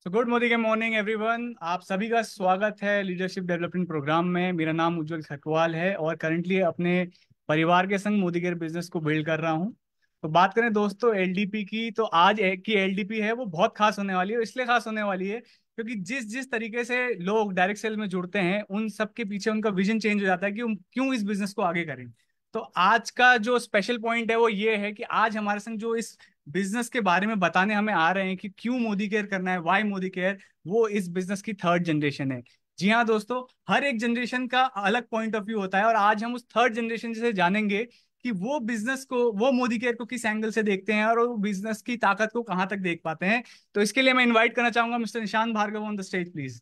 Good morning morning everyone. आप सभी का स्वागत है लीडरशिप डेवलपमेंट प्रोग्राम में। मेरा नाम उज्जवल खटवाल है और करंटली अपने परिवार के संग मोदी केयर बिजनेस को बिल्ड कर रहा हूं। तो बात करें दोस्तों एलडीपी की, तो आज एक की एलडीपी है वो बहुत खास होने वाली है। इसलिए खास होने वाली है क्योंकि जिस जिस तरीके से लोग डायरेक्ट सेल में जुड़ते हैं उन सब के पीछे उनका विजन चेंज हो जाता है कि हम क्यों इस बिजनेस को आगे करें। तो आज का जो स्पेशल पॉइंट है वो ये है कि आज हमारे संग जो इस बिजनेस के बारे में बताने हमें आ रहे हैं कि क्यों मोदी केयर करना है, वाई मोदी केयर, वो इस बिजनेस की थर्ड जनरेशन है। जी हाँ दोस्तों, हर एक जनरेशन का अलग पॉइंट ऑफ व्यू होता है और आज हम उस थर्ड जनरेशन से जानेंगे कि वो बिजनेस को, वो मोदी केयर को किस एंगल से देखते हैं और वो बिजनेस की ताकत को कहाँ तक देख पाते हैं। तो इसके लिए मैं इनवाइट करना चाहूंगा mister Nishant Bhargava on the stage please.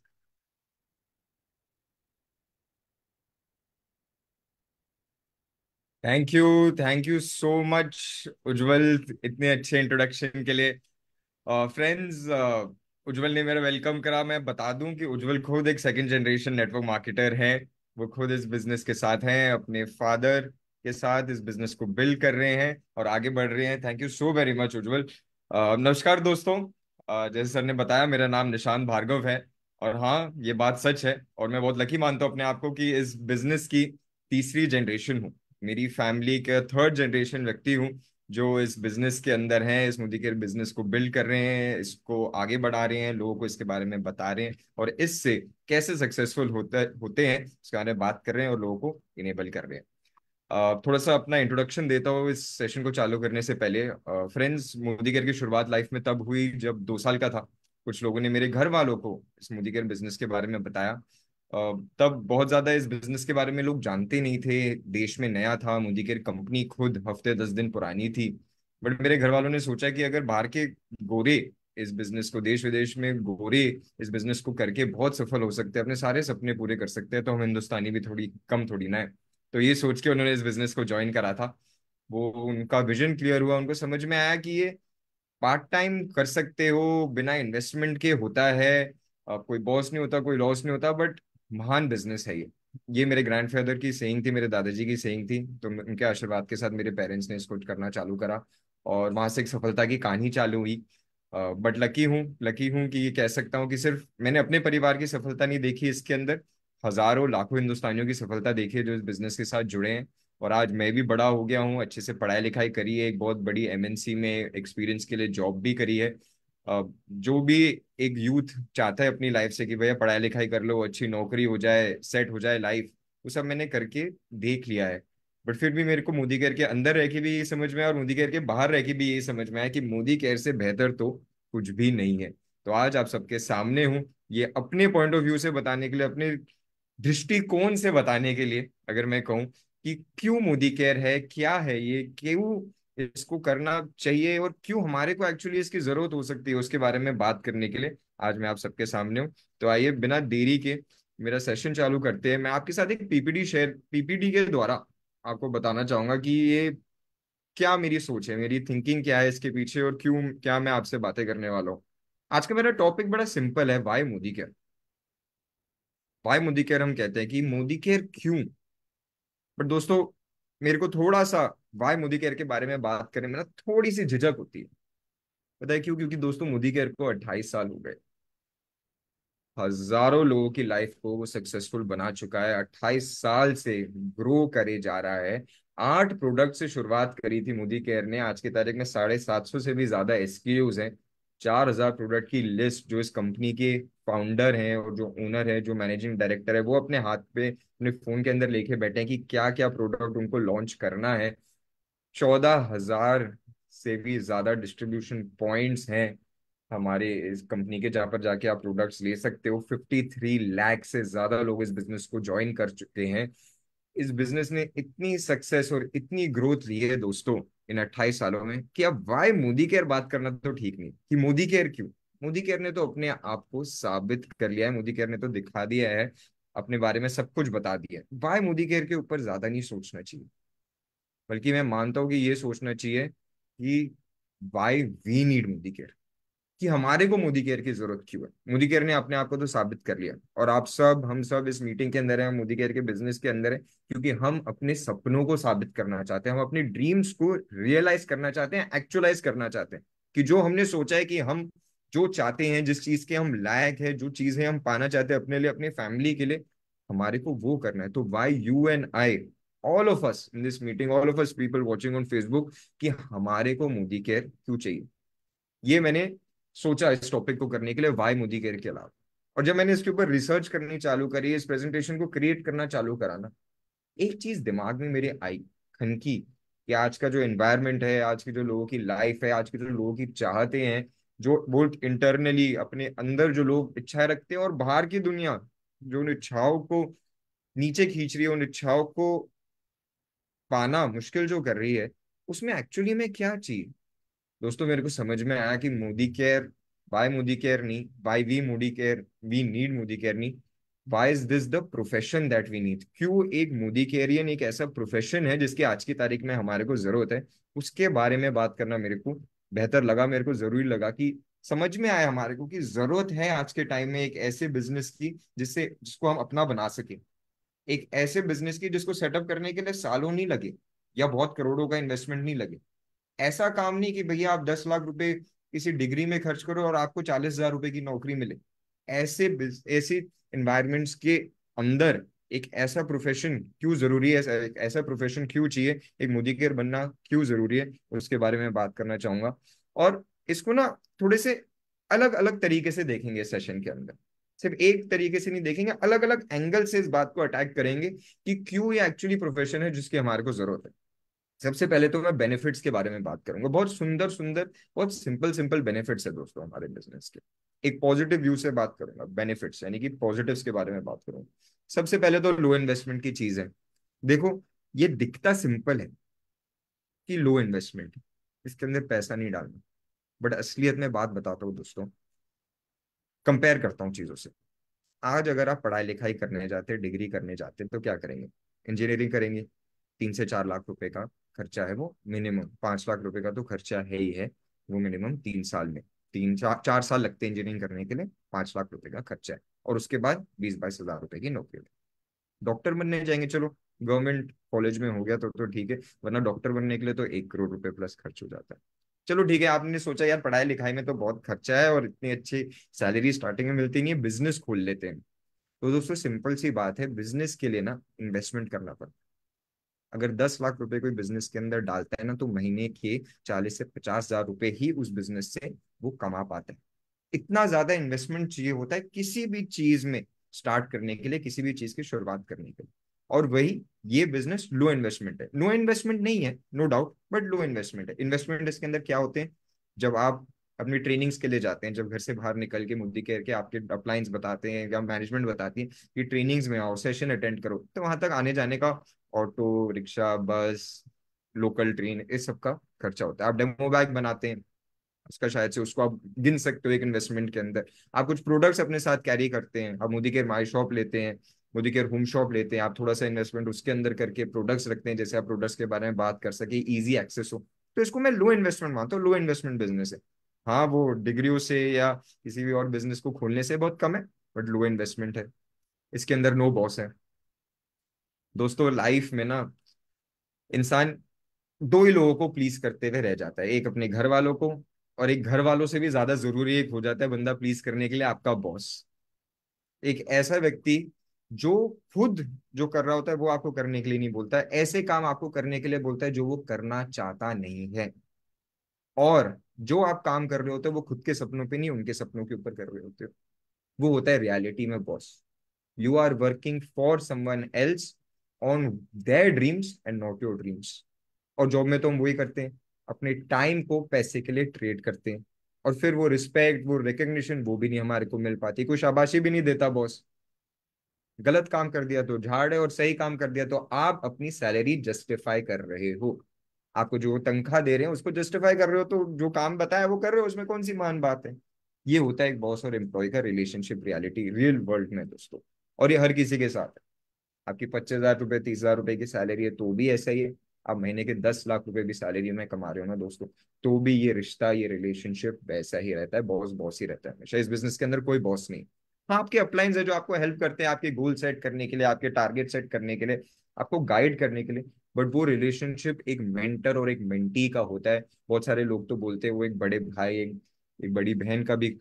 Thank you so much Ujjwal, इतने अच्छे इंट्रोडक्शन के लिए। फ्रेंड्स, उज्जवल ने मेरा वेलकम करा। मैं बता दूं कि उज्जवल खुद एक सेकंड जनरेशन नेटवर्क मार्केटर है। वो खुद इस बिजनेस के साथ हैं, अपने फादर के साथ इस बिजनेस को बिल्ड कर रहे हैं और आगे बढ़ रहे हैं। Thank you so very much Ujjwal. नमस्कार दोस्तों। जैसे सर ने बताया, मेरा नाम निशांत भार्गव है। और हाँ, ये बात सच है और मैं बहुत लकी मानता हूँ अपने आप को कि इस बिजनेस की तीसरी जनरेशन हूँ। मेरी फैमिली का थर्ड जनरेशन व्यक्ति हूँ जो इस बिजनेस के अंदर हैं, इस मोदी केयर बिजनेस को बिल्ड कर रहे हैं, इसको आगे बढ़ा रहे हैं, लोगों को इसके बारे में बता रहे हैं और इससे कैसे सक्सेसफुल होते होते हैं इसके बारे में बात कर रहे हैं और लोगों को इनेबल कर रहे हैं। थोड़ा सा अपना इंट्रोडक्शन देता हूँ इस सेशन को चालू करने से पहले। फ्रेंड्स, मोदी केयर की शुरुआत लाइफ में तब हुई जब 2 साल का था। कुछ लोगों ने मेरे घर वालों को इस मोदी केयर बिजनेस के बारे में बताया। तब बहुत ज्यादा इस बिजनेस के बारे में लोग जानते नहीं थे, देश में नया था। मोदी केयर कंपनी खुद हफ्ते 10 दिन पुरानी थी। बट मेरे घर वालों ने सोचा कि अगर बाहर के गोरे इस बिजनेस को, देश विदेश में गोरे इस बिजनेस को करके बहुत सफल हो सकते हैं, अपने सारे सपने पूरे कर सकते हैं, तो हम हिंदुस्तानी भी थोड़ी कम थोड़ी ना है। तो ये सोच के उन्होंने इस बिजनेस को ज्वाइन करा था। वो उनका विजन क्लियर हुआ, उनको समझ में आया कि ये पार्ट टाइम कर सकते हो, बिना इन्वेस्टमेंट के होता है। कोई बॉस नहीं होता, कोई लॉस नहीं होता, बट महान बिजनेस है ये मेरे ग्रैंडफादर की सेइंग थी, मेरे दादाजी की सेइंग थी। तो उनके आशीर्वाद के साथ मेरे पेरेंट्स ने इसको करना चालू करा और वहां से एक सफलता की कहानी चालू हुई। बट लकी हूँ कि ये कह सकता हूँ कि सिर्फ मैंने अपने परिवार की सफलता नहीं देखी इसके अंदर, हजारों लाखों हिंदुस्तानियों की सफलता देखी है जो इस बिजनेस के साथ जुड़े हैं। और आज मैं भी बड़ा हो गया हूँ, अच्छे से पढ़ाई लिखाई करी है, एक बहुत बड़ी एमएनसी में एक्सपीरियंस के लिए जॉब भी करी है। जो भी एक यूथ चाहता है अपनी लाइफ से कि भैया पढ़ाई लिखाई कर लो, अच्छी नौकरी हो जाए, सेट हो जाए लाइफ, वो सब मैंने करके देख लिया है। बट फिर भी मेरे को मोदी केयर के अंदर रह के भी ये समझ में आया और मोदी केयर के बाहर रह के भी ये समझ में आया कि मोदी केयर से बेहतर तो कुछ भी नहीं है। तो आज आप सबके सामने हूँ, ये अपने पॉइंट ऑफ व्यू से बताने के लिए, अपने दृष्टिकोण से बताने के लिए, अगर मैं कहूँ कि क्यों मोदी केयर है, क्या है ये, क्यों इसको करना चाहिए और क्यों हमारे को एक्चुअली इसकी जरूरत हो सकती है, उसके बारे में बात करने के लिए आज मैं आप सबके सामने हूँ। तो आइए बिना देरी के मेरा सेशन चालू करते हैं। मैं आपके साथ एक पीपीटी के द्वारा आपको बताना चाहूंगा कि ये क्या मेरी सोच है, मेरी थिंकिंग क्या है इसके पीछे और क्यों, क्या मैं आपसे बातें करने वाला हूँ। आज का मेरा टॉपिक बड़ा सिंपल है, why Modi care. Why Modi care, हम कहते हैं कि मोदी केयर क्यों। बट दोस्तों, मेरे को थोड़ा सा वाई मोदी केयर के बारे में बात करने में ना थोड़ी सी झिझक होती है। पता है क्यों? क्योंकि दोस्तों, मोदी केयर को 28 साल हो गए। हजारों लोगों की लाइफ को वो सक्सेसफुल बना चुका है, 28 साल से ग्रो करे जा रहा है। 8 प्रोडक्ट से शुरुआत करी थी मोदी केयर ने, आज की तारीख में 750 से भी ज्यादा एसक्यूज हैं। 4,000 प्रोडक्ट की लिस्ट जो इस कंपनी के फाउंडर हैं और जो ओनर है, जो मैनेजिंग डायरेक्टर है, वो अपने हाथ पे अपने फोन के अंदर लेके बैठे हैं कि क्या क्या प्रोडक्ट उनको लॉन्च करना है। 14,000 से भी ज्यादा डिस्ट्रीब्यूशन पॉइंट्स हैं हमारे इस कंपनी के, जहां पर जाके आप प्रोडक्ट्स ले सकते हो। 53 लाख से ज्यादा लोग इस बिजनेस को ज्वाइन कर चुके हैं। इस बिजनेस ने इतनी सक्सेस और इतनी ग्रोथ ली है दोस्तों इन 28 सालों में कि अब वाई मोदी केयर बात करना तो ठीक नहीं कि मोदी केयर क्यों। मोदी केयर ने तो अपने आप को साबित कर लिया है, मोदी केयर ने तो दिखा दिया है, अपने बारे में सब कुछ बता दिया है। वाई मोदी केयर के ऊपर ज्यादा नहीं सोचना चाहिए, बल्कि मैं मानता हूँ कि ये सोचना चाहिए कि why we need Modi care, कि हमारे को मोदी केयर की जरूरत क्यों है। मोदी केयर ने अपने आप को तो साबित कर लिया और आप सब, हम सब इस मीटिंग के अंदर हैं, मोदी केयर के बिजनेस के अंदर है क्योंकि हम अपने सपनों को साबित करना चाहते हैं, हम अपनी ड्रीम्स को रियलाइज करना चाहते हैं, एक्चुअलाइज करना चाहते हैं कि जो हमने सोचा है कि हम जो चाहते हैं, जिस चीज के हम लायक है, जो चीजें हम पाना चाहते हैं अपने लिए, अपने फैमिली के लिए, हमारे को वो करना है। तो why you and I, all of us in this meeting, all of us people watching on Facebook, कि हमारे को मोदी केयर क्यों चाहिए। ये मैंने सोचा इस टॉपिक को करने के लिए, वाई मोदी केयर के अलावा। और जब मैंने इसके ऊपर रिसर्च करनी चालू करी, इस प्रेजेंटेशन को क्रिएट करना चालू करा ना, एक चीज दिमाग में मेरे आई, खनकी, कि आज का जो एनवायरनमेंट है, आज के जो लोगों की लाइफ है, आज के जो लोगों की चाहते हैं, जो बोल इंटरनली अपने अंदर जो लोग इच्छाएं रखते हैं, और बाहर की दुनिया जो उन इच्छाओं को नीचे खींच रही है, उन इच्छाओं को पाना मुश्किल जो कर रही है, उसमें एक्चुअली में क्या चाहिए। दोस्तों मेरे को समझ में आया कि Modi care, by Modi care नहीं, by we Modi care, we need Modi care नहीं, why is this the profession that we need. क्यों एक मोदी केयरियन एक ऐसा प्रोफेशन है जिसकी आज की तारीख में हमारे को जरूरत है, उसके बारे में बात करना मेरे को बेहतर लगा, मेरे को जरूरी लगा कि समझ में आया हमारे को कि जरूरत है आज के टाइम में एक ऐसे बिजनेस की जिसको हम अपना बना सके। एक ऐसे बिजनेस की जिसको सेटअप करने के लिए सालों नहीं लगे, या बहुत करोड़ों का इन्वेस्टमेंट नहीं लगे। ऐसा काम नहीं कि भैया आप 10 लाख रुपए किसी डिग्री में खर्च करो और आपको 40,000 रुपए की नौकरी मिले। ऐसे इन्वायरमेंट्स के अंदर एक ऐसा प्रोफेशन क्यों जरूरी है, एक ऐसा प्रोफेशन क्यों चाहिए, एक मोदी केयर बनना क्यों जरूरी है, उसके बारे में बात करना चाहूंगा। और इसको ना थोड़े से अलग अलग तरीके से देखेंगे सेशन के अंदर। सिर्फ एक तरीके से नहीं देखेंगे, अलग अलग एंगल से इस बात को अटैक करेंगे कि क्यों ये एक्चुअली प्रोफेशन है जिसकी हमारे को जरूरत है। सबसे पहले तो मैं बेनिफिट्स के बारे में बात करूंगा, बहुत सुंदर सुंदर, बहुत सिंपल सिंपल बेनिफिट्स है दोस्तों हमारे बिजनेस के। एक पॉजिटिव व्यू से बात करूंगा, बेनिफिट्स यानी कि पॉजिटिव्स के बारे में बात करूंगा। सबसे पहले तो लो इन्वेस्टमेंट की चीज है। देखो, ये दिखता सिंपल है कि लो इन्वेस्टमेंट, इसके अंदर पैसा नहीं डालना, बट असलियत में बात बताता हूँ दोस्तों, कंपेयर करता हूँ चीजों से। आज अगर आप पढ़ाई लिखाई करने जाते हैं, डिग्री करने जाते हैं, तो क्या करेंगे, इंजीनियरिंग करेंगे, 3 से 4 लाख रुपए का खर्चा है, वो मिनिमम 5 लाख रुपए का तो खर्चा है ही है, वो मिनिमम 3 साल में, 3 4 4 साल लगते हैं इंजीनियरिंग करने के लिए, 5 लाख रुपए का खर्चा है। और उसके बाद 20 22 हजार रुपए की नौकरी। डॉक्टर बनने जाएंगे, चलो गवर्नमेंट कॉलेज में हो गया तो ठीक है, वरना डॉक्टर बनने के लिए तो 1 करोड़ रुपए प्लस खर्च हो जाता है। चलो ठीक है, आपने सोचा यार पढ़ाई लिखाई में तो बहुत खर्चा है और इतनी अच्छी सैलरी स्टार्टिंग में मिलती नहीं है, बिजनेस खोल लेते हैं। तो दोस्तों सिंपल सी बात है, बिजनेस के लिए ना इन्वेस्टमेंट करना पड़ता है। अगर 10 लाख रुपए कोई बिजनेस के अंदर डालता है ना, तो महीने के 40 से 50 हजार रुपए ही उस बिजनेस से वो कमा पाता है। इतना ज्यादा इन्वेस्टमेंट चाहिए होता है किसी भी चीज में स्टार्ट करने के लिए, किसी भी चीज की शुरुआत करने के लिए। और वही ये बिजनेस लो इन्वेस्टमेंट है, नो इन्वेस्टमेंट नहीं है no doubt, but low investment है। इन्वेस्टमेंट इसके अंदर क्या होते हैं, जब आप अपनी ट्रेनिंग्स के लिए जाते हैं, जब घर से बाहर निकल के मोदी केयर के आपके अपलाइंस बताते हैं या मैनेजमेंट बताती है कि ट्रेनिंग्स में आओ, सेशन अटेंड करो, तो वहां तक आने जाने का auto rickshaw bus local train इस सब का खर्चा होता है। आप डेमो बैग बनाते हैं, उसका शायद से उसको आप गिन सकते हो एक इन्वेस्टमेंट के अंदर। आप कुछ प्रोडक्ट्स अपने साथ कैरी करते हैं, आप मोदी केयर माई शॉप लेते हैं, मोदी केयर होम शॉप लेते हैं, आप थोड़ा सा इन्वेस्टमेंट उसके अंदर करके प्रोडक्ट्स रखते हैं, जैसे आप प्रोडक्ट्स के बारे में बात कर सके, इजी एक्सेस हो। तो इसको मैं लो इन्वेस्टमेंट मानता हूँ, लो इन्वेस्टमेंट बिजनेस है। हाँ वो डिग्रियों से या किसी भी और बिजनेस को खोलने से बहुत कम है, बट लो इन्वेस्टमेंट है। इसके अंदर नो बॉस है। दोस्तों लाइफ में ना इंसान दो ही लोगों को प्लीज करते हुए रह जाता है, एक अपने घर वालों को, और एक घर वालों से भी ज्यादा जरूरी एक हो जाता है बंदा प्लीज करने के लिए, आपका बॉस। एक ऐसा व्यक्ति जो खुद जो कर रहा होता है वो आपको करने के लिए नहीं बोलता है, ऐसे काम आपको करने के लिए बोलता है जो वो करना चाहता नहीं है। और जो आप काम कर रहे होते हो वो खुद के सपनों पे नहीं, उनके सपनों के ऊपर कर रहे होते हो। वो होता है रियलिटी में boss. You are working for someone else on their dreams and not your dreams. और जॉब में तो हम वही करते हैं, अपने टाइम को पैसे के लिए ट्रेड करते हैं। और फिर वो रिस्पेक्ट, वो रिकग्निशन, वो भी नहीं हमारे को मिल पाती, कोई शाबाशी भी नहीं देता बॉस। गलत काम कर दिया तो झाड़ है, और सही काम कर दिया तो आप अपनी सैलरी जस्टिफाई कर रहे हो। आपको जो तनख्वाह दे रहे हैं उसको जस्टिफाई कर रहे हो, तो जो काम बताया वो कर रहे हो, उसमें कौन सी महान बात है। ये होता है एक बॉस और एम्प्लॉय का रिलेशनशिप, रियलिटी रियल वर्ल्ड में दोस्तों। और ये हर किसी के साथ है। आपकी 25,000 रुपए 30,000 रुपए की सैलरी है तो भी ऐसा ही है। आप महीने के 10 लाख रुपए भी सैलरी में कमा रहे हो ना दोस्तों, तो भी ये रिश्ता, ये रिलेशनशिप वैसा ही रहता है, बॉस बॉस ही रहता है हमेशा। इस बिजनेस के अंदर कोई बॉस नहीं। हाँ आपके अपलाइंस है जो आपको हेल्प करते हैं आपके गोल सेट करने के लिए, आपके टारगेट सेट करने के लिए, आपको गाइड करने के लिए। बट वो रिलेशनशिप एक मेंटर और एक मेंटी का होता है। बहुत सारे लोग तो बोलते हैं वो एक बड़े भाई, एक एक बड़ी बहन का भी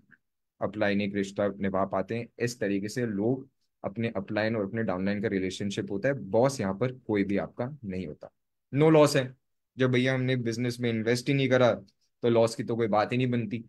अपलाइन एक रिश्ता निभा पाते हैं। इस तरीके से लोग अपने अपलाइन और अपने डाउनलाइन का रिलेशनशिप होता है। बॉस यहाँ पर कोई भी आपका नहीं होता। नो लॉस है। जब भैया हमने बिजनेस में इन्वेस्ट ही नहीं करा तो लॉस की तो कोई बात ही नहीं बनती।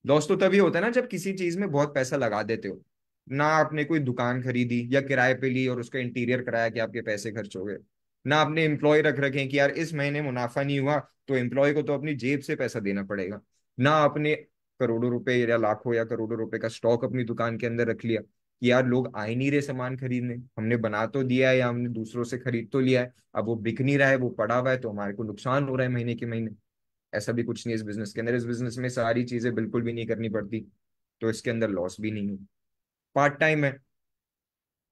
लॉस तो तभी होता है ना जब किसी चीज में बहुत पैसा लगा देते हो। ना आपने कोई दुकान खरीदी या किराए पे ली और उसका इंटीरियर कराया कि आपके पैसे खर्च हो गए। ना आपने एम्प्लॉय रख रखे हैं कि यार इस महीने मुनाफा नहीं हुआ तो एम्प्लॉय को तो अपनी जेब से पैसा देना पड़ेगा। ना आपने करोड़ों रुपए या लाखों या करोड़ों रुपए का स्टॉक अपनी दुकान के अंदर रख लिया कि यार लोग आ ही नहीं रहे सामान खरीदने, हमने बना तो दिया है या हमने दूसरों से खरीद तो लिया है, अब वो बिक नहीं रहा है, वो पड़ा हुआ है तो हमारे को नुकसान हो रहा है महीने के महीने। ऐसा भी कुछ नहीं है इस बिजनेस के अंदर। इस बिजनेस में सारी चीजें बिल्कुल भी नहीं करनी पड़ती, तो इसके अंदर लॉस भी नहीं है। पार्ट टाइम है।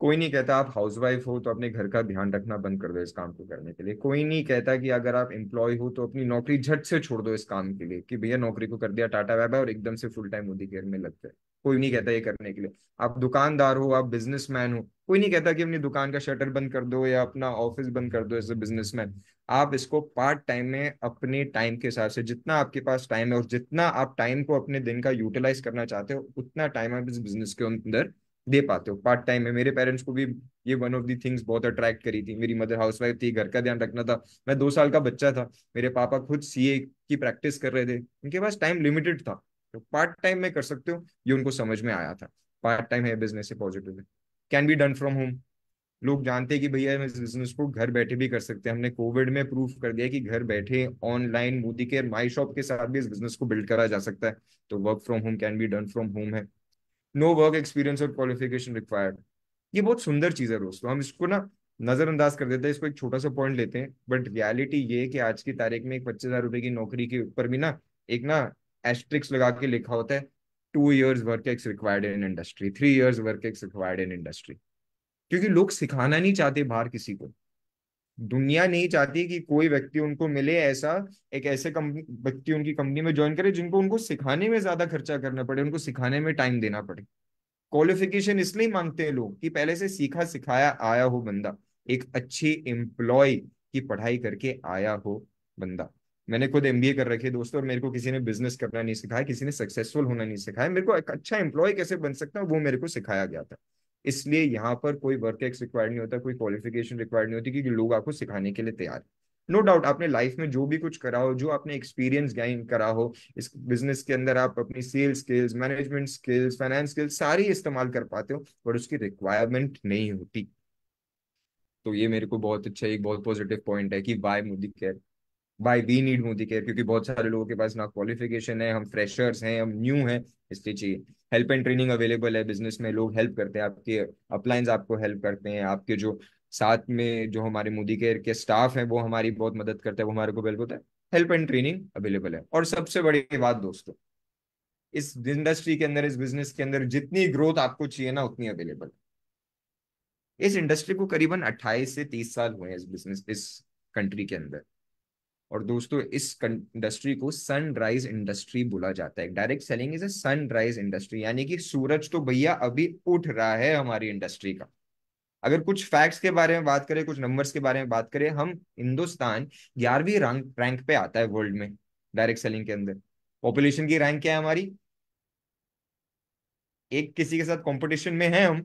कोई नहीं कहता आप हाउसवाइफ हो तो अपने घर का ध्यान रखना बंद कर दो इस काम को करने के लिए। कोई नहीं कहता कि अगर आप एम्प्लॉय हो तो अपनी नौकरी झट से छोड़ दो इस काम के लिए कि भैया नौकरी को कर दिया टाटा बाय बाय और एकदम से फुल टाइम मोदी केयर में लग गए। कोई नहीं कहता ये करने के लिए। आप दुकानदार हो, आप बिजनेसमैन हो, कोई नहीं कहता कि अपनी दुकान का शटर बंद कर दो या अपना ऑफिस बंद कर दो एज ए बिजनेसमैन। आप इसको पार्ट टाइम में अपने टाइम के हिसाब से जितना आपके पास टाइम है और जितना आप टाइम को अपने दिन का यूटिलाइज करना चाहते हो उतना टाइम आप इस बिजनेस के अंदर दे पाते हो पार्ट टाइम में। मेरे पेरेंट्स को भी ये वन ऑफ दी थिंग्स बहुत अट्रैक्ट करी थी। मेरी मदर हाउसवाइफ थी, घर का ध्यान रखना था। मैं 2 साल का बच्चा था, मेरे पापा खुद सीए की प्रैक्टिस कर रहे थे, उनके पास टाइम लिमिटेड था, तो पार्ट टाइम में कर सकते हो, ये उनको समझ में आया था। पार्ट टाइम है, बिजनेस है, पॉजिटिव है, can be done from home. लोग जानते हैं कि भैया हम इस बिजनेस को घर बैठे भी कर सकते हैं। हमने कोविड में प्रूफ कर दिया कि घर बैठे online Modi care my shop के साथ भी इस बिजनेस को बिल्ड करा जा सकता है। तो work from home can be done from home है। नो वर्क एक्सपीरियंस और क्वालिफिकेशन रिक्वायर्ड। ये बहुत सुंदर चीज है दोस्तों, हम इसको ना नजरअंदाज कर देते हैं, इसको एक छोटा सा पॉइंट लेते हैं, बट रियलिटी ये है कि आज की तारीख में एक 25,000 रुपए की नौकरी के ऊपर भी ना एक ना एस्ट्रिक्स लगा के लिखा होता है 2 years work ex required in industry, 3 years work ex required in industry. क्योंकि लोग सिखाना नहीं चाहते बाहर किसी को। दुनिया नहीं चाहती कि कोई व्यक्ति उनको मिले ऐसा, एक ऐसे कंपनी व्यक्ति उनकी कंपनी में ज्वाइन करे जिनको उनको सिखाने में ज्यादा खर्चा करना पड़े, उनको सिखाने में टाइम देना पड़े। क्वालिफिकेशन इसलिए मांगते हैं लोग कि पहले से सीखा सिखाया आया हो बंदा, एक अच्छी एम्प्लॉय की पढ़ाई करके आया हो बंदा। मैंने खुद एमबीए कर रखी है दोस्तों, और मेरे को किसी ने बिजनेस करना नहीं सिखाया, किसी ने सक्सेसफुल होना नहीं सिखाया। मेरे को एक अच्छा एम्प्लॉय कैसे बन सकता है वो मेरे को सिखाया गया था। इसलिए यहाँ पर कोई वर्क एक्स रिक्वायर्ड नहीं होता, कोई क्वालिफिकेशन रिक्वायर्ड नहीं होती, क्योंकि लोग आपको सिखाने के लिए तैयार हैं। नो डाउट आपने लाइफ में जो भी कुछ करा हो, जो आपने एक्सपीरियंस गेन करा हो इस बिजनेस के अंदर, आप अपनी sales skills, management skills, finance skills सारी इस्तेमाल कर पाते हो, पर उसकी रिक्वायरमेंट नहीं होती। तो ये मेरे को बहुत अच्छा, एक बहुत पॉजिटिव पॉइंट है कि why Modi care, why we need Modi care. क्योंकि बहुत सारे लोगों के पास ना क्वालिफिकेशन है, हम फ्रेशर्स हैं, हम न्यू हैं, इसलिए चाहिए। हेल्प एंड ट्रेनिंग अवेलेबल है बिजनेस में, लोग हेल्प करते हैं, आपके अपलाइंस आपको हेल्प करते हैं, आपके जो साथ में जो हमारे मोदी केयर के स्टाफ हैं वो हमारी बहुत मदद करते हैं, वो हमारे को हेल्प होता है। हेल्प एंड ट्रेनिंग अवेलेबल है। और सबसे बड़ी बात दोस्तों, इस इंडस्ट्री के अंदर, इस बिजनेस के अंदर जितनी ग्रोथ आपको चाहिए ना उतनी अवेलेबल है। इस इंडस्ट्री को करीबन 28 से 30 साल हुए हैं, इस बिजनेस, इस कंट्री के अंदर। और दोस्तों इस इंडस्ट्री को सनराइज इंडस्ट्री बोला जाता है। Direct selling is a sunrise industry, यानी कि सूरज तो भैया अभी उठ रहा है हमारी इंडस्ट्री का। अगर कुछ फैक्ट्स के बारे में बात करें, कुछ नंबर्स के बारे में बात करें, हम हिंदुस्तान 11वीं रैंक पे आता है वर्ल्ड में डायरेक्ट सेलिंग के अंदर। पॉपुलेशन की रैंक क्या है हमारी, एक किसी के साथ कंपटीशन में है हम,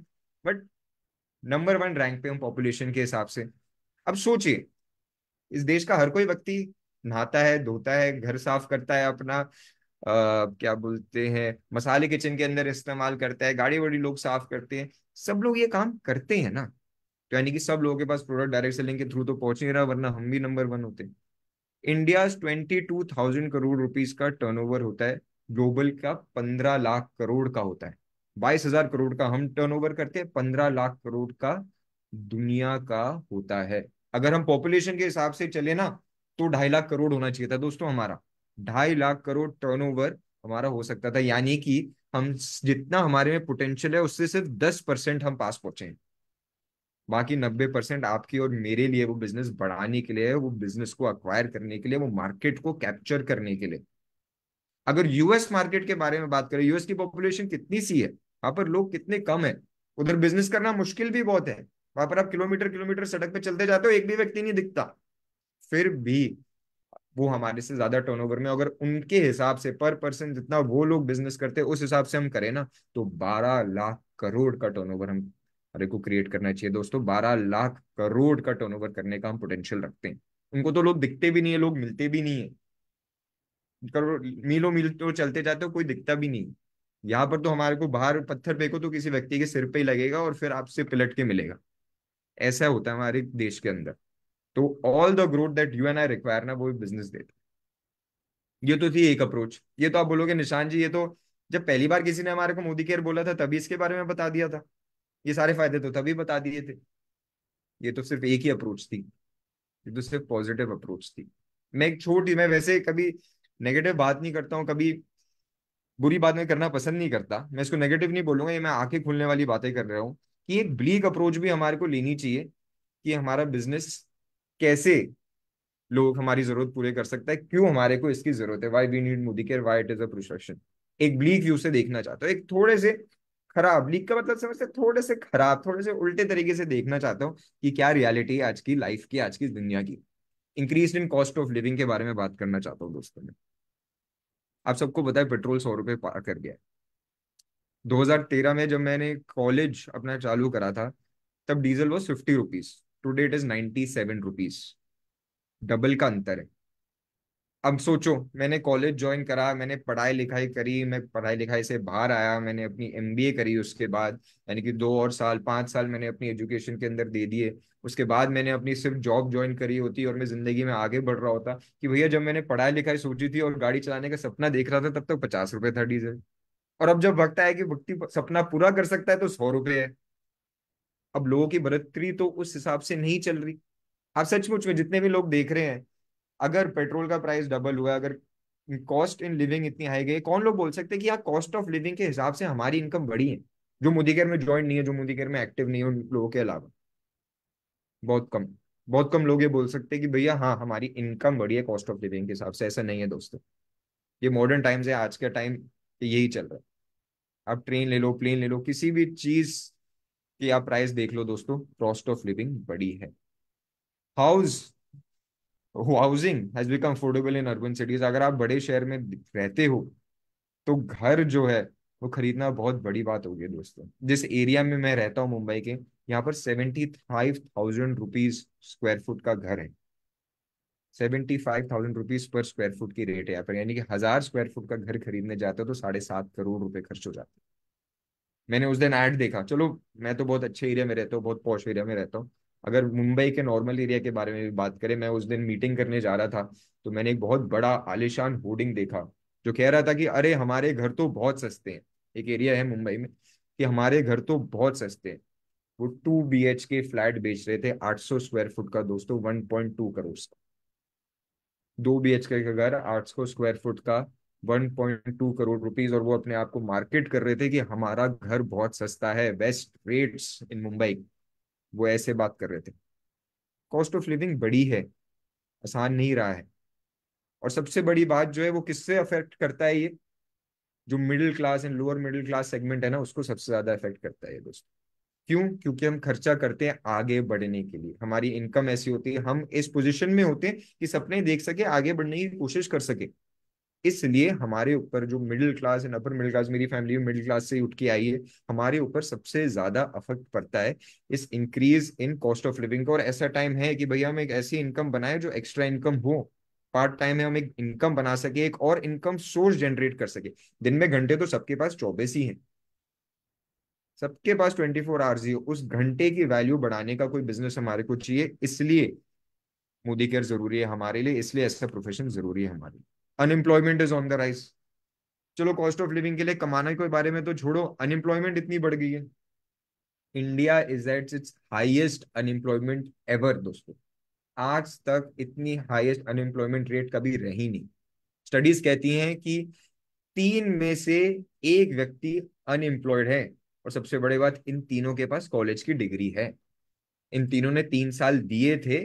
बट नंबर 1 रैंक पे हम पॉपुलेशन के हिसाब से। अब सोचिए, इस देश का हर कोई व्यक्ति नहाता है, धोता है, घर साफ करता है अपना, क्या बोलते हैं, मसाले किचन के अंदर इस्तेमाल करता है, गाड़ी वाड़ी लोग साफ करते हैं, सब लोग ये काम करते हैं ना। तो यानी कि सब लोगों के पास प्रोडक्ट डायरेक्ट सेलिंग के थ्रू तो पहुंच नहीं रहा, वरना हम भी नंबर 1 होते। इंडिया 22,000 करोड़ रुपीज का टर्नओवर होता है, ग्लोबल का 15 लाख करोड़ का होता है। 22,000 करोड़ का हम टर्नओवर करते हैं, 15 लाख करोड़ का दुनिया का होता है। अगर हम पॉपुलेशन के हिसाब से चले ना तो 2.5 लाख करोड़ होना चाहिए था दोस्तों हमारा। 2.5 लाख करोड़ टर्नओवर हमारा हो सकता था, यानी कि हम जितना हमारे में पोटेंशियल है उससे सिर्फ 10% हम पास पहुंचे हैं। बाकी 90% आपकी और मेरे लिए वो बिजनेस बढ़ाने के लिए है, वो बिजनेस को अक्वायर करने के लिए, वो मार्केट को कैप्चर करने के लिए। अगर यूएस मार्केट के बारे में बात करें, यूएस की पॉपुलेशन कितनी सी है, वहां पर लोग कितने कम है, उधर बिजनेस करना मुश्किल भी बहुत है। वहां पर आप किलोमीटर किलोमीटर सड़क पे चलते जाते हो, एक भी व्यक्ति नहीं दिखता, फिर भी वो हमारे से ज्यादा टर्नओवर में, अगर उनके हिसाब से पर पर्सन जितना वो लोग बिजनेस करते हैं उस हिसाब से हम करें ना, तो 12 लाख करोड़ का टर्नओवर हम हमारे को क्रिएट करना चाहिए दोस्तों। 12 लाख करोड़ का टर्नओवर करने का हम पोटेंशियल रखते हैं। उनको तो लोग दिखते भी नहीं है, लोग मिलते भी नहीं है, करोड़ मीलों मील तो चलते जाते हो, कोई दिखता भी नहीं। यहाँ पर तो हमारे को बाहर पत्थर फेंको तो किसी व्यक्ति के सिर पे ही लगेगा और फिर आपसे पलट के मिलेगा। ऐसा होता है हमारे देश के अंदर। तो all the growth that you and I require ना, वो बिजनेस देता है। ये तो थी एक अप्रोच। ये तो आप बोलोगे निशान जी, ये तो जब पहली बार किसी ने हमारे को मोदी केयर बोला था तभी इसके बारे में बता दिया था, ये सारे फायदे तो तभी बता दिए थे। ये तो सिर्फ एक ही अप्रोच थी, ये तो सिर्फ पॉजिटिव अप्रोच थी। मैं वैसे कभी नेगेटिव बात नहीं करता हूँ, कभी बुरी बात मैं करना पसंद नहीं करता। मैं इसको नेगेटिव नहीं बोलूंगा, ये मैं आंखें खोलने वाली बातें कर रहा हूँ कि एक ब्लीक अप्रोच भी हमारे को लेनी चाहिए कि हमारा बिजनेस कैसे लोग हमारी जरूरत पूरे कर सकता है, क्यों हमारे को इसकी जरूरत है, why we need Modi care, why it is a prescription. एक ब्लीक व्यू से देखना चाहता हूँ, एक थोड़े से खराब, ब्लीक का मतलब समझते हैं, थोड़े से खराब, थोड़े से उल्टे तरीके से देखना चाहता हूँ कि क्या रियलिटी है आज की लाइफ की, आज की दुनिया की। Increase in cost of living के बारे में बात करना चाहता हूँ दोस्तों में। आप सबको पता है पेट्रोल 100 रुपये पार कर गया है। 2013 में जब मैंने कॉलेज अपना चालू करा था तब diesel was 50 rupees, today it is 97 rupees. Double का अंतर है। अब सोचो, मैंने कॉलेज ज्वाइन करा, मैंने पढ़ाई लिखाई करी, मैं पढ़ाई लिखाई से बाहर आया, मैंने अपनी एमबीए करी उसके बाद, यानी कि 2 और साल 5 साल मैंने अपनी एजुकेशन के अंदर दे दिए। उसके बाद मैंने अपनी सिर्फ जॉब ज्वाइन करी होती और मैं जिंदगी में आगे बढ़ रहा होता कि भैया जब मैंने पढ़ाई लिखाई सोची थी और गाड़ी चलाने का सपना देख रहा था तब तक 50 रुपए था डीजल। और अब जब वक्त आया कि व्यक्ति सपना पूरा कर सकता है तो 100 रुपए है। अब लोगों की बढ़ोतरी तो उस हिसाब से नहीं चल रही। आप सचमुच में जितने भी लोग देख रहे हैं, अगर पेट्रोल का प्राइस डबल हुआ, अगर कॉस्ट इन लिविंग इतनी हाई गई, कौन लोग बोल सकते हैं कि यार कॉस्ट ऑफ लिविंग के हिसाब से हमारी इनकम बढ़ी है? जो मोदी केयर में ज्वाइन नहीं है, जो मोदी केयर में एक्टिव नहीं है, उन लोगों के अलावा बहुत कम, बहुत कम लोग ये बोल सकते हैं कि भैया हाँ हमारी इनकम बढ़ी है कॉस्ट ऑफ लिविंग के हिसाब से। ऐसा नहीं है दोस्तों। ये मॉडर्न टाइम्स है, आज का टाइम यही चल रहा है। आप ट्रेन ले लो, प्लेन ले लो, किसी भी चीज की आप प्राइस देख लो दोस्तों, कॉस्ट ऑफ लिविंग बढ़ी है। House housing has become affordable in urban cities. अगर आप बड़े शहर में रहते हो तो घर जो है वो खरीदना बहुत बड़ी बात होगी दोस्तों। जिस एरिया में मैं रहता हूँ मुंबई के, यहाँ पर 75,000 रुपीज स्क्वायर फुट का घर है। 75,000 रुपीज पर स्क्वायर फुट की रेट है यहाँ पर, यानी कि 1,000 स्क्वायर फुट का घर खरीदने जाते हो तो 7.5 करोड़ रुपए खर्च हो जाते हैं। मैंने उस दिन ऐड देखा, चलो मैं तो बहुत अच्छे एरिया में रहता हूँ, बहुत पॉश एरिया में रहता हूँ। अगर मुंबई के नॉर्मल एरिया के बारे में भी बात करें, मैं उस दिन मीटिंग करने जा रहा था तो मैंने एक बहुत बड़ा आलिशान होर्डिंग देखा जो कह रहा था कि अरे हमारे घर तो बहुत सस्ते हैं। एक एरिया है मुंबई में कि हमारे घर तो बहुत सस्ते हैं। वो 2 BHK फ्लैट बेच रहे थे 800 स्क्वायर फुट का दोस्तों, 1.2 करोड़। 2 BHK का घर 800 स्क्वायर फुट का, 1.2 करोड़ रुपीज। और वो अपने आप को मार्केट कर रहे थे कि हमारा घर बहुत सस्ता है, बेस्ट रेट्स इन मुंबई। वो ऐसे बात कर रहे थे। कॉस्ट ऑफ लिविंग बड़ी है, आसान नहीं रहा है। और सबसे बड़ी बात जो है वो किससे अफेक्ट करता है, ये जो middle class and lower middle class segment है ना, उसको सबसे ज्यादा अफेक्ट करता है ये दोस्तों। क्यों? क्योंकि हम खर्चा करते हैं आगे बढ़ने के लिए। हमारी इनकम ऐसी होती है, हम इस पोजीशन में होते हैं कि सपने देख सके, आगे बढ़ने की कोशिश कर सके। इसलिए हमारे ऊपर जो middle class and upper middle class, मेरी फैमिली में मिडिल क्लास से ही उठ के आई है, हमारे ऊपर सबसे ज्यादा अफेक्ट पड़ता है इस increase in cost of living का। और ऐसा टाइम है कि भैया हम एक ऐसी इनकम बनाए जो एक्स्ट्रा इनकम हो, पार्ट टाइम है, हम एक इनकम बना सके, एक और इनकम सोर्स जनरेट कर सके। दिन में घंटे तो सबके पास 24 ही हैं, सबके पास 24 आवर्स ही हो, उस घंटे की वैल्यू बढ़ाने का कोई बिजनेस हमारे को चाहिए। इसलिए मोदी केयर जरूरी है हमारे लिए, इसलिए ऐसा प्रोफेशन जरूरी है हमारे लिए। Unemployment is on the rise. चलो कॉस्ट ऑफ लिविंग के लिए कमाने के बारे में तो छोड़ो, अनएम्प्लॉयमेंट इतनी बढ़ गई है। India is at its highest unemployment ever दोस्तों। आज तक इतनी हाईएस्ट अनएम्प्लॉयमेंट रेट कभी रही नहीं। स्टडीज कहती हैं कि 3 में से 1 व्यक्ति अनएम्प्लॉयड है। और सबसे बड़ी बात, इन तीनों के पास कॉलेज की डिग्री है। इन तीनों ने 3 साल दिए थे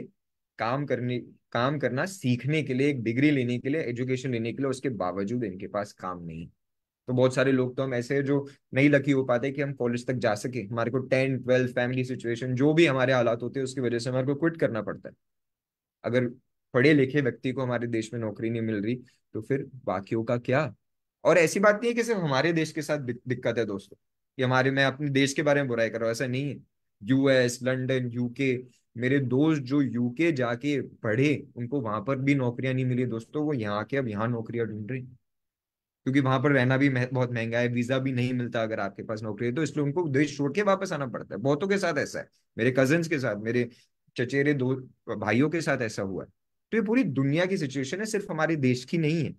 काम करने, काम करना सीखने के लिए, एक डिग्री लेने के लिए, एजुकेशन लेने के लिए, उसके बावजूद इनके पास काम नहीं। तो बहुत सारे लोग तो हम ऐसे हैं जो नहीं लकी हो पाते कि हम कॉलेज तक जा सके। हमारे को 10 12 फैमिली सिचुएशन जो भी हमारे हालात होते हैं उसकी वजह से हमारे को क्विट करना पड़ता है। अगर पढ़े लिखे व्यक्ति को हमारे देश में नौकरी नहीं मिल रही, तो फिर बाकियों का क्या? और ऐसी बात नहीं है कि सिर्फ हमारे देश के साथ दिक्कत है दोस्तों, कि हमारे, मैं अपने देश के बारे में बुराई कर रहा हूँ, ऐसा नहीं है। यूएस, लंदन, यूके, मेरे दोस्त जो यूके जाके पढ़े, उनको वहां पर भी नौकरियां नहीं मिली दोस्तों, वो यहाँ के अब यहाँ नौकरियां ढूंढ रहे हैं, क्योंकि वहां पर रहना भी बहुत महंगा है, वीजा भी नहीं मिलता अगर आपके पास नौकरी है तो, इसलिए उनको देश छोड़ के वापस आना पड़ता है। बहुतों के साथ ऐसा है, मेरे कजिन्स के साथ, मेरे चचेरे दो भाइयों के साथ ऐसा हुआ है। तो ये पूरी दुनिया की सिचुएशन है, सिर्फ हमारे देश की नहीं है।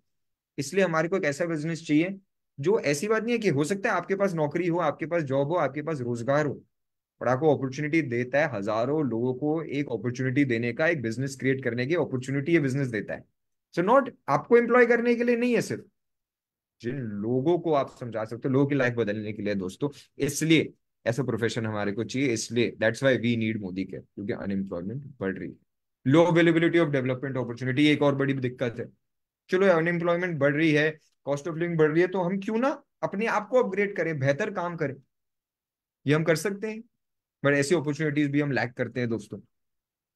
इसलिए हमारे को एक ऐसा बिजनेस चाहिए जो, ऐसी बात नहीं है कि हो सकता है आपके पास नौकरी हो, आपके पास जॉब हो, आपके पास रोजगार हो, पर आपको अपॉर्चुनिटी देता है, हजारों लोगों को एक अपॉर्चुनिटी देने का, एक बिजनेस क्रिएट करने की अपॉर्चुनिटी ये बिजनेस देता है। सो नॉट आपको एम्प्लॉय करने के लिए नहीं है सिर्फ, जिन लोगों को आप समझा सकते हो, लोगों की लाइफ बदलने के लिए दोस्तों। इसलिए ऐसा प्रोफेशन हमारे को चाहिए, इसलिए that's why we need Modi care, क्योंकि अनएम्प्लॉयमेंट बढ़ रही है, low availability of development opportunity एक और बड़ी दिक्कत है। चलो अनएम्प्लॉयमेंट बढ़ रही है, कॉस्ट ऑफ लिविंग बढ़ रही है, तो हम क्यों ना अपने आप को अपग्रेड करें, बेहतर काम करें, ये हम कर सकते हैं। बट ऐसी अपॉर्चुनिटीज भी हम लैक करते हैं दोस्तों।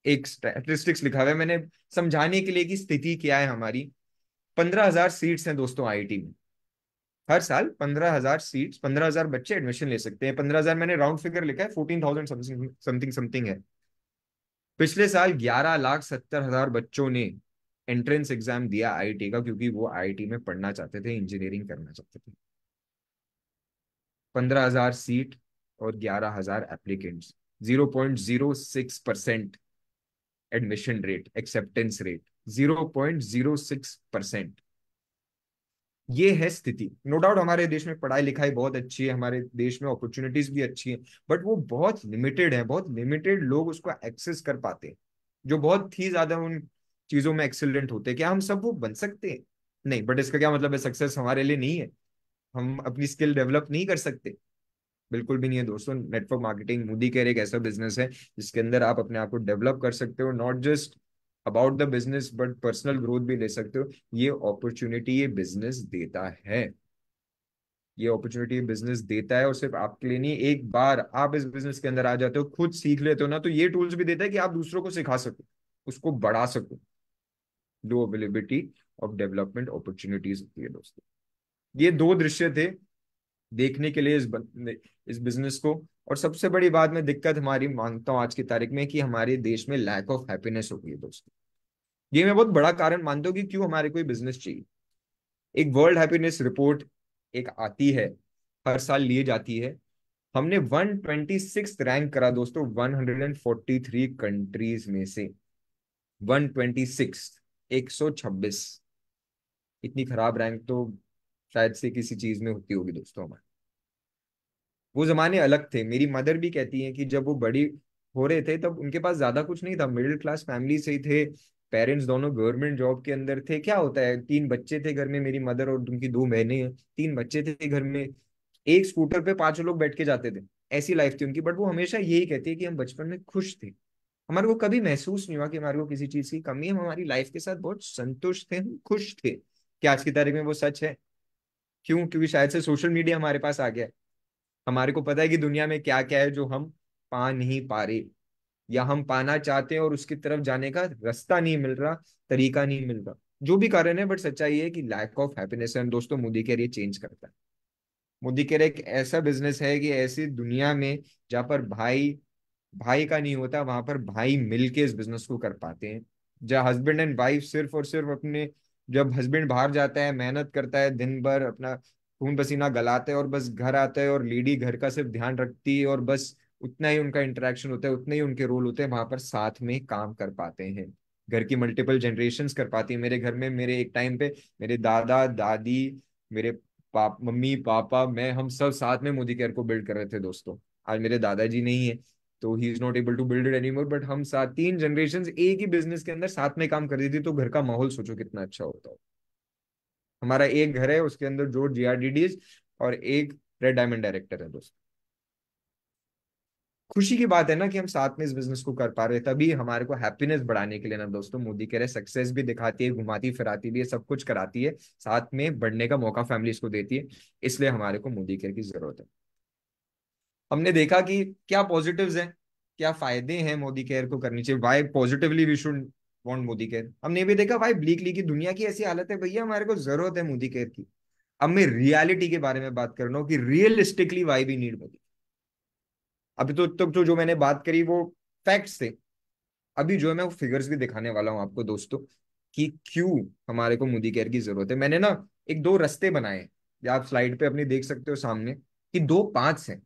एक स्टैटिस्टिक्स लिखा हुआ है मैंने, समझाने के लिए कि स्थिति क्या है हमारी। 15,000 सीट्स हैं दोस्तों आईआईटी में, हर साल 15,000 सीट्स, 15,000 बच्चे एडमिशन ले सकते हैं। 15,000 मैंने राउंड फिगर लिखा है, 14,000 समथिंग समथिंग समथिंग है। पिछले साल 11,70,000 बच्चों ने एंट्रेंस एग्जाम दिया आईआईटी का, क्योंकि वो आईआईटी में पढ़ना चाहते थे, इंजीनियरिंग करना चाहते थे। 15,000 सीट और 11,000 applicants, 0.06% admission rate, acceptance rate 0.06%। ये है स्थिति। नो डाउट हमारे देश में पढ़ाई लिखाई बहुत अच्छी है, हमारे देश में अपॉर्चुनिटीज भी अच्छी है, बट वो बहुत लिमिटेड है, बहुत लिमिटेड लोग उसको एक्सेस कर पाते हैं, जो बहुत ही ज्यादा उन चीजों में एक्सीलेंट होते हैं। क्या हम सब वो बन सकते हैं? नहीं। बट इसका क्या मतलब है सक्सेस हमारे लिए नहीं है, हम अपनी स्किल डेवलप नहीं कर सकते? बिल्कुल भी नहीं है दोस्तों। नेटवर्क मार्केटिंग, मोदी केयर एक ऐसा बिजनेस है जिसके अंदर आप अपने आप को डेवलप कर सकते हो, not just about the business but personal growth भी ले सकते हो। ये अपॉर्चुनिटी ये बिजनेस देता है, ये अपॉर्चुनिटी बिजनेस देता है, और सिर्फ आपके लिए नहीं, एक बार आप इस बिजनेस के अंदर आ जाते हो, खुद सीख लेते हो ना, तो ये टूल्स भी देता है कि आप दूसरों को सिखा सको, उसको बढ़ा सको। लो अवेलेबिलिटी ऑफ डेवलपमेंट अपॉर्चुनिटीज होती है दोस्तों। ये दो दृश्य थे देखने के लिए इस बिजनेस को। और सबसे बड़ी बात, मैं दिक्कत हमारी मानता हूँ आज की तारीख में, कि हमारे देश में लैक ऑफ हैप्पीनेस हो गई है दोस्तों। ये मैं बहुत बड़ा कारण मानता हूँ कि क्यों हमारे को बिजनेस चाहिए। एक वर्ल्ड हैप्पीनेस रिपोर्ट एक आती है, हर साल लिए जाती है। हमने 126 रैंक करा दोस्तों, 143 कंट्रीज में से 126, 126। इतनी खराब रैंक तो शायद से किसी चीज में होती होगी दोस्तों हमारे। वो जमाने अलग थे। मेरी मदर भी कहती है कि जब वो बड़ी हो रहे थे तब उनके पास ज्यादा कुछ नहीं था, मिडिल क्लास फैमिली से ही थे, पेरेंट्स दोनों गवर्नमेंट जॉब के अंदर थे। क्या होता है, 3 बच्चे थे घर में, मेरी मदर और उनकी 2 बहनें हैं, 3 बच्चे थे घर में, एक स्कूटर पे 5 लोग बैठ के जाते थे, ऐसी लाइफ थी उनकी। बट वो हमेशा यही कहती है कि हम बचपन में खुश थे, हमारे को कभी महसूस नहीं हुआ कि हमारे को किसी चीज की कमी है, हम हमारी लाइफ के साथ बहुत संतुष्ट थे, हम खुश थे। क्या आज की तारीख में वो सच है? क्यों? क्योंकि शायद से सोशल मीडिया हमारे पास आ गया है, हमारे को पता है कि दुनिया में क्या क्या है जो हम पा नहीं पा रहे, या हम पाना चाहते हैं और उसकी तरफ जाने का रास्ता नहीं मिल रहा, तरीका नहीं मिल रहा, जो भी कारण है। बट सच्चाई है कि लैक ऑफ हैप्पीनेस है दोस्तों। मोदी केयर ये चेंज करता है। मोदी केयर एक ऐसा बिजनेस है कि ऐसी दुनिया में जहाँ पर भाई भाई का नहीं होता, वहां पर भाई मिलके इस बिजनेस को कर पाते हैं। जहाँ हस्बैंड एंड वाइफ सिर्फ और सिर्फ अपने, जब हस्बैंड बाहर जाता है, मेहनत करता है, दिन भर अपना खून पसीना गलाता है और बस घर आता है, और लेडी घर का सिर्फ ध्यान रखती है, और बस उतना ही उनका इंटरेक्शन होता है, उतने ही उनके रोल होते हैं, वहां पर साथ में काम कर पाते हैं, घर की मल्टीपल जनरेशन्स कर पाती है। मेरे घर में मेरे एक टाइम पे मेरे दादा दादी, मेरे मम्मी पापा, मैं, हम सब साथ में मोदी केयर को बिल्ड कर रहे थे दोस्तों। आज मेरे दादाजी नहीं है, तो he is not able to build it anymore, but हम साथ 3 जनरेशन एक ही बिजनेस के अंदर साथ में काम कर रही थी, तो घर का माहौल सोचो कितना अच्छा होता हो। हमारा एक घर है, उसके अंदर जो जीआरडीडीज और एक रेड डायमंड डायरेक्टर है दोस्त। खुशी की बात है ना कि हम साथ में इस बिजनेस को कर पा रहे हैं। तभी हमारे को हैप्पीनेस बढ़ाने के लिए ना दोस्तों, मोदी कह रहे सक्सेस भी दिखाती है, घुमाती फिराती भी है, सब कुछ कराती है, साथ में बढ़ने का मौका फैमिलीज को देती है। इसलिए हमारे को मोदी केयर की जरूरत है। हमने देखा कि क्या पॉजिटिव्स हैं, क्या फायदे हैं मोदी केयर को करनी चाहिए, why positively we should want Modi care. हमने ये भी देखा भाई ब्लीकली की दुनिया की ऐसी हालत है, भैया हमारे को जरूरत है मोदी केयर की। अब मैं रियलिटी के बारे में बात कर रहा हूँ कि realistically why we need Modi. अभी तो जो मैंने बात करी वो फैक्ट्स थे। अभी जो है मैं वो फिगर्स भी दिखाने वाला हूँ आपको दोस्तों, कि क्यों हमारे को मोदी केयर की जरूरत है। मैंने ना एक दो रास्ते बनाए हैं, या आप स्लाइड पे अपनी देख सकते हो सामने, कि दो पाथ्स हैं।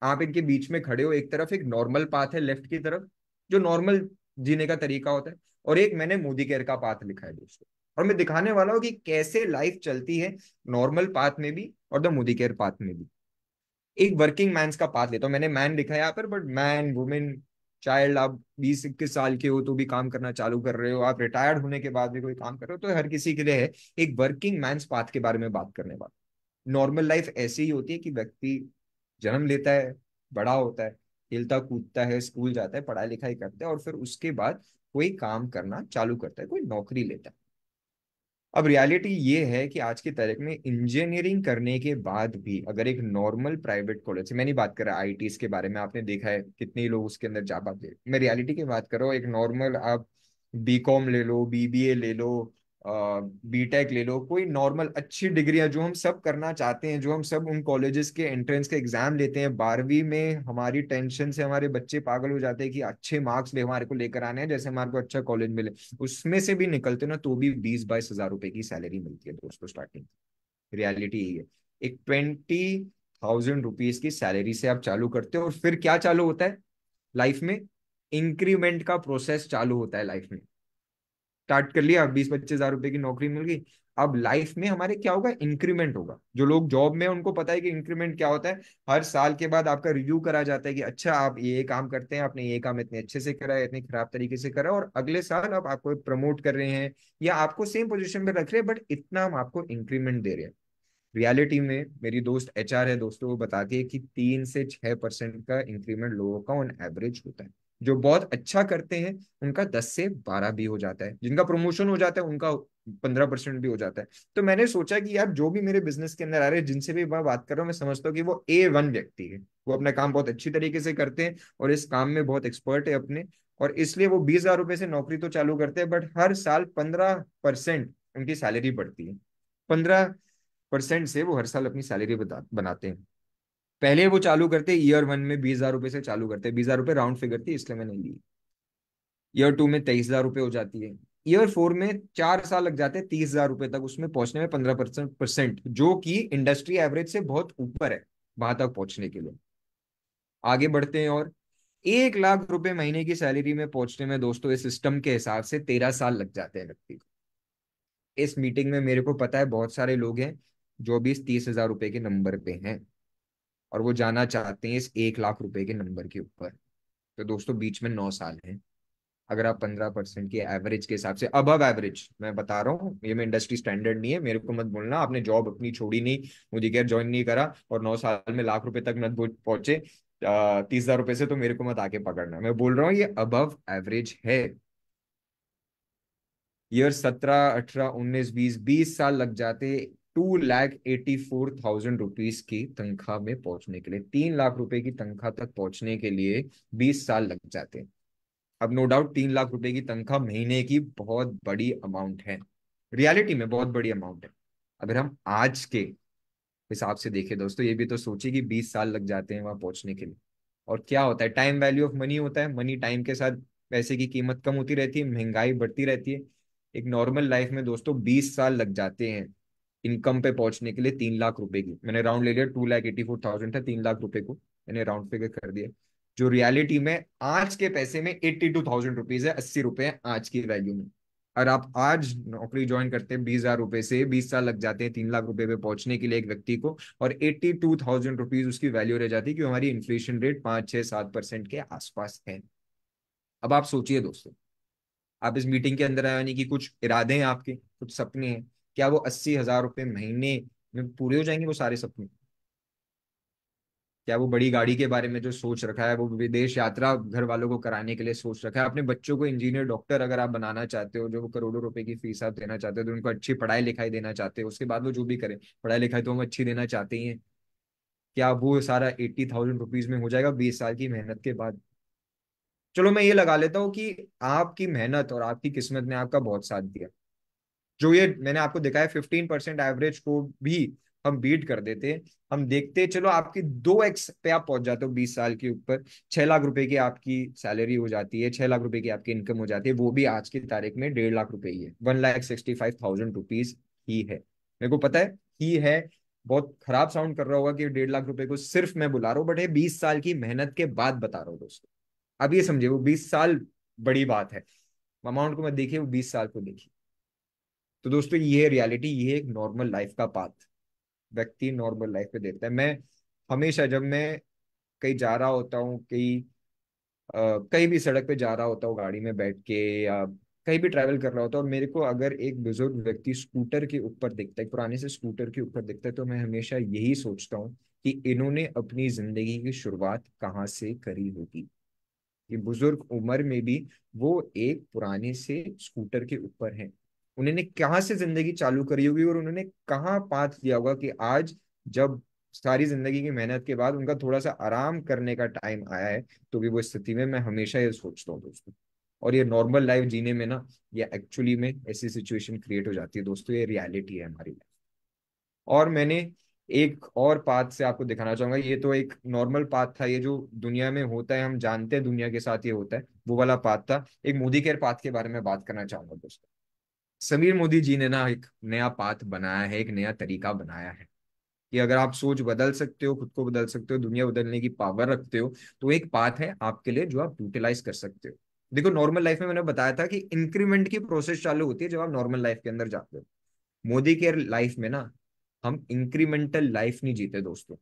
आप इनके बीच में खड़े हो, एक तरफ एक नॉर्मल पाथ है लेफ्ट की तरफ, जो नॉर्मल जीने का तरीका होता है, और एक मैंने मोदी केयर का पाथ लिखा है दोस्तों। और मैं दिखाने वाला हूँ कि कैसे लाइफ चलती है नॉर्मल पाथ में भी और द मोदी केयर पाथ में भी। एक वर्किंग मैंस का पाथ लेता हूँ, मैंने मैन लिखा है यहाँ पर, बट मैन वुमेन चाइल्ड, आप 20-21 साल के हो तो भी काम करना चालू कर रहे हो, आप रिटायर्ड होने के बाद भी कोई काम कर रहे हो, तो हर किसी के लिए है। एक वर्किंग मैंस पाथ के बारे में बात करने वाला। नॉर्मल लाइफ ऐसी ही होती है कि व्यक्ति जन्म लेता है, बड़ा होता है, खेलता कूदता है, स्कूल जाता है, पढ़ाई लिखाई करता है, और फिर उसके बाद कोई काम करना चालू करता है, कोई नौकरी लेता है। अब रियलिटी ये है कि आज की तारीख में इंजीनियरिंग करने के बाद भी अगर एक नॉर्मल प्राइवेट कॉलेज से, मैं नहीं बात कर रहा आईटीज के बारे में, आपने देखा है कितने लोग उसके अंदर जा पाते हैं, मैं रियलिटी की बात कर रहा हूँ। एक नॉर्मल आप बीकॉम ले लो, बीबीए ले लो, बीटेक ले लो, कोई नॉर्मल अच्छी डिग्रियां जो हम सब करना चाहते हैं, जो हम सब उन कॉलेजेस के एंट्रेंस के एग्जाम लेते हैं। 12वीं में हमारी टेंशन से हमारे बच्चे पागल हो जाते हैं कि अच्छे मार्क्स ले हमारे को लेकर आने हैं, जैसे हमारे को अच्छा कॉलेज मिले। उसमें से भी निकलते ना तो भी 20-22 हजार रुपए की सैलरी मिलती है दोस्तों स्टार्टिंग। रियलिटी यही है। एक 20,000 रुपीज की सैलरी से आप चालू करते हो, और फिर क्या चालू होता है लाइफ में? इंक्रीमेंट का प्रोसेस चालू होता है लाइफ में। स्टार्ट कर लिया, 20-25 हजार रुपए की नौकरी मिल गई। अब लाइफ में हमारे क्या होगा? इंक्रीमेंट होगा। जो लोग जॉब में हैं, उनको पता है कि इंक्रीमेंट क्या होता है। हर साल के बाद आपका रिव्यू करा जाता है कि अच्छा आप ये काम करते हैं, आपने ये काम इतने अच्छे से करा है, इतने खराब तरीके से करा, और अगले साल अब आपको प्रमोट कर रहे हैं, या आपको सेम पोजीशन पे रख रहे हैं, बट इतना हम आपको इंक्रीमेंट दे रहे हैं। रियलिटी में मेरी दोस्त एचआर है दोस्तों, वो बताती है कि 3 से 6% का इंक्रीमेंट लोगों का ऑन एवरेज होता है। जो बहुत अच्छा करते हैं उनका 10 से 12 भी हो जाता है, जिनका प्रमोशन हो जाता है उनका 15% भी हो जाता है। तो मैंने सोचा कि यार जो भी मेरे बिजनेस के अंदर आ रहे हैं, जिनसे भी मैं बात कर रहा हूँ, मैं समझता हूँ कि वो A1 व्यक्ति है, वो अपना काम बहुत अच्छी तरीके से करते हैं और इस काम में बहुत एक्सपर्ट है अपने। और इसलिए वो 20 हजार रुपए से नौकरी तो चालू करते हैं, बट हर साल 15% उनकी सैलरी बढ़ती है। 15% से वो हर साल अपनी सैलरी बनाते हैं। पहले वो चालू करते ईयर 1 में 20 हजार रुपए से चालू करते हैं, 20 हजार रुपए राउंड फिगर थी इसलिए मैंने ली। ईयर 2 में 23 हजार रुपए हो जाती है। ईयर 4 में 4 साल लग जाते हैं 30 हजार रुपए तक उसमें पहुंचने में, 15%, जो कि इंडस्ट्री एवरेज से बहुत ऊपर है वहां तक पहुंचने के लिए। आगे बढ़ते हैं, और 1 लाख रुपए महीने की सैलरी में पहुंचने में दोस्तों इस सिस्टम के हिसाब से 13 साल लग जाते हैं व्यक्ति को। इस मीटिंग में मेरे को पता है बहुत सारे लोग हैं जो भी इस 30 हजार रुपए के नंबर पे हैं, और वो जाना चाहते हैं इस 1 लाख रुपए के नंबर के ऊपर। तो दोस्तों बीच में 9 साल हैं। अगर आप 15% की एवरेज के हिसाब से, अबव एवरेज मैं बता रहा हूँ, ये मैं इंडस्ट्री स्टैंडर्ड नहीं है, मेरे को मत बोलना आपने जॉब अपनी छोड़ी नहीं, मुझे केयर ज्वाइन नहीं करा और 9 साल में लाख रुपए तक मत पहुंचे 30 हजार रुपए से, तो मेरे को मत आके पकड़ना। मैं बोल रहा हूँ ये अबव एवरेज है। ईयर 17, 18, 19, 20 साल लग जाते 2,84,000 रुपीज की तनख्वाह में पहुंचने के लिए, 3 लाख रुपए की तनख्वाह तक पहुंचने के लिए 20 साल लग जाते हैं। अब नो डाउट 3 लाख रुपए की तनख्वाह महीने की बहुत बड़ी अमाउंट है, रियलिटी में बहुत बड़ी अमाउंट है। अगर हम आज के हिसाब से देखें दोस्तों, ये भी तो सोचिए कि 20 साल लग जाते हैं वहां पहुंचने के लिए। और क्या होता है? टाइम वैल्यू ऑफ मनी होता है। मनी टाइम के साथ पैसे की कीमत कम होती रहती है, महंगाई बढ़ती रहती है। एक नॉर्मल लाइफ में दोस्तों 20 साल लग जाते हैं इनकम पे पहुंचने के लिए 3 लाख रुपए की। मैंने राउंड ले लिया, 2,84,000 था, 3 लाख रुपए को मैंने राउंड फिगर कर दिया। जो रियलिटी में आज के पैसे में 82,000 रुपीज है, 80 रुपए है आज की वैल्यू में। और आप आज नौकरी ज्वाइन करते हैं 20 हजार रुपए से, 20 साल लग जाते हैं 3 लाख रुपए पे पहुंचने के लिए एक व्यक्ति को, और 82,000 रुपीज उसकी वैल्यू रह जाती है, कि हमारी इन्फ्लेशन रेट 5-6-7% के आसपास है। अब आप सोचिए दोस्तों, आप इस मीटिंग के अंदर आए, यानी कि कुछ इरादे हैं आपके, कुछ सपने हैं। क्या वो 80 हजार रुपये महीने में पूरे हो जाएंगे वो सारे सपने? क्या वो बड़ी गाड़ी के बारे में जो सोच रखा है, वो विदेश यात्रा घर वालों को कराने के लिए सोच रखा है, अपने बच्चों को इंजीनियर डॉक्टर अगर आप बनाना चाहते हो, जो वो करोड़ों रुपए की फीस आप देना चाहते हो, तो उनको अच्छी पढ़ाई लिखाई देना चाहते हो, उसके बाद वो जो भी करें, पढ़ाई लिखाई तो हम अच्छी देना चाहते ही हैं। क्या वो सारा 80,000 रुपीज में हो जाएगा 20 साल की मेहनत के बाद? चलो मैं ये लगा लेता हूँ कि आपकी मेहनत और आपकी किस्मत ने आपका बहुत साथ दिया। जो ये मैंने आपको दिखाया 15% एवरेज को भी हम बीट कर देते, हम देखते चलो आपकी 2x पे आप पहुंच जाते हो 20 साल के ऊपर। 6 लाख रुपए की आपकी सैलरी हो जाती है, 6 लाख रुपए की आपकी इनकम हो जाती है, वो भी आज की तारीख में 1.5 लाख रुपए ही है, 1,65,000 रुपीज ही है। मेरे को पता है ही है, बहुत खराब साउंड कर रहा होगा कि 1.5 लाख रुपए को सिर्फ मैं बुला रहा हूँ, बट ये 20 साल की मेहनत के बाद बता रहा हूँ दोस्तों। अब ये समझिए, वो 20 साल बड़ी बात है, अमाउंट को मत देखिए, वो 20 साल को देखिए। तो दोस्तों ये रियलिटी, ये एक नॉर्मल लाइफ का पाथ व्यक्ति नॉर्मल लाइफ में देखता है। मैं हमेशा जब मैं कहीं जा रहा होता हूँ, कहीं भी सड़क पे जा रहा होता हूँ गाड़ी में बैठ के, या कहीं भी ट्रैवल कर रहा होता हूँ, और मेरे को अगर एक बुजुर्ग व्यक्ति स्कूटर के ऊपर दिखता है, पुराने से स्कूटर के ऊपर दिखता है, तो मैं हमेशा यही सोचता हूँ कि इन्होंने अपनी जिंदगी की शुरुआत कहाँ से करी होगी, कि बुजुर्ग उम्र में भी वो एक पुराने से स्कूटर के ऊपर हैं। उन्होंने कहाँ से जिंदगी चालू करी होगी और उन्होंने कहाँ पाथ लिया होगा कि आज जब सारी जिंदगी की मेहनत के बाद उनका थोड़ा सा आराम करने का टाइम आया है, तो भी वो स्थिति में, मैं हमेशा ये सोचता हूँ दोस्तों। और ये नॉर्मल लाइफ जीने में ना, ये एक्चुअली में ऐसी सिचुएशन क्रिएट हो जाती है दोस्तों, ये रियलिटी है हमारी लाइफ। और मैंने एक और पाथ से आपको दिखाना चाहूंगा, ये तो एक नॉर्मल पाथ था, ये जो दुनिया में होता है, हम जानते हैं दुनिया के साथ ये होता है, वो वाला पाथ था। एक मोदी केयर पाथ के बारे में बात करना चाहूंगा दोस्तों। समीर मोदी जी ने ना एक नया पाथ बनाया है, एक नया तरीका बनाया है कि अगर आप सोच बदल सकते हो, खुद को बदल सकते हो, दुनिया बदलने की पावर रखते हो, तो एक पाथ है आपके लिए जो आप यूटिलाइज कर सकते हो। देखो नॉर्मल लाइफ में मैंने बताया था कि इंक्रीमेंट की प्रोसेस चालू होती है जब आप नॉर्मल लाइफ के अंदर जाते हो। मोदी केयर लाइफ में ना, हम इंक्रीमेंटल लाइफ नहीं जीते दोस्तों,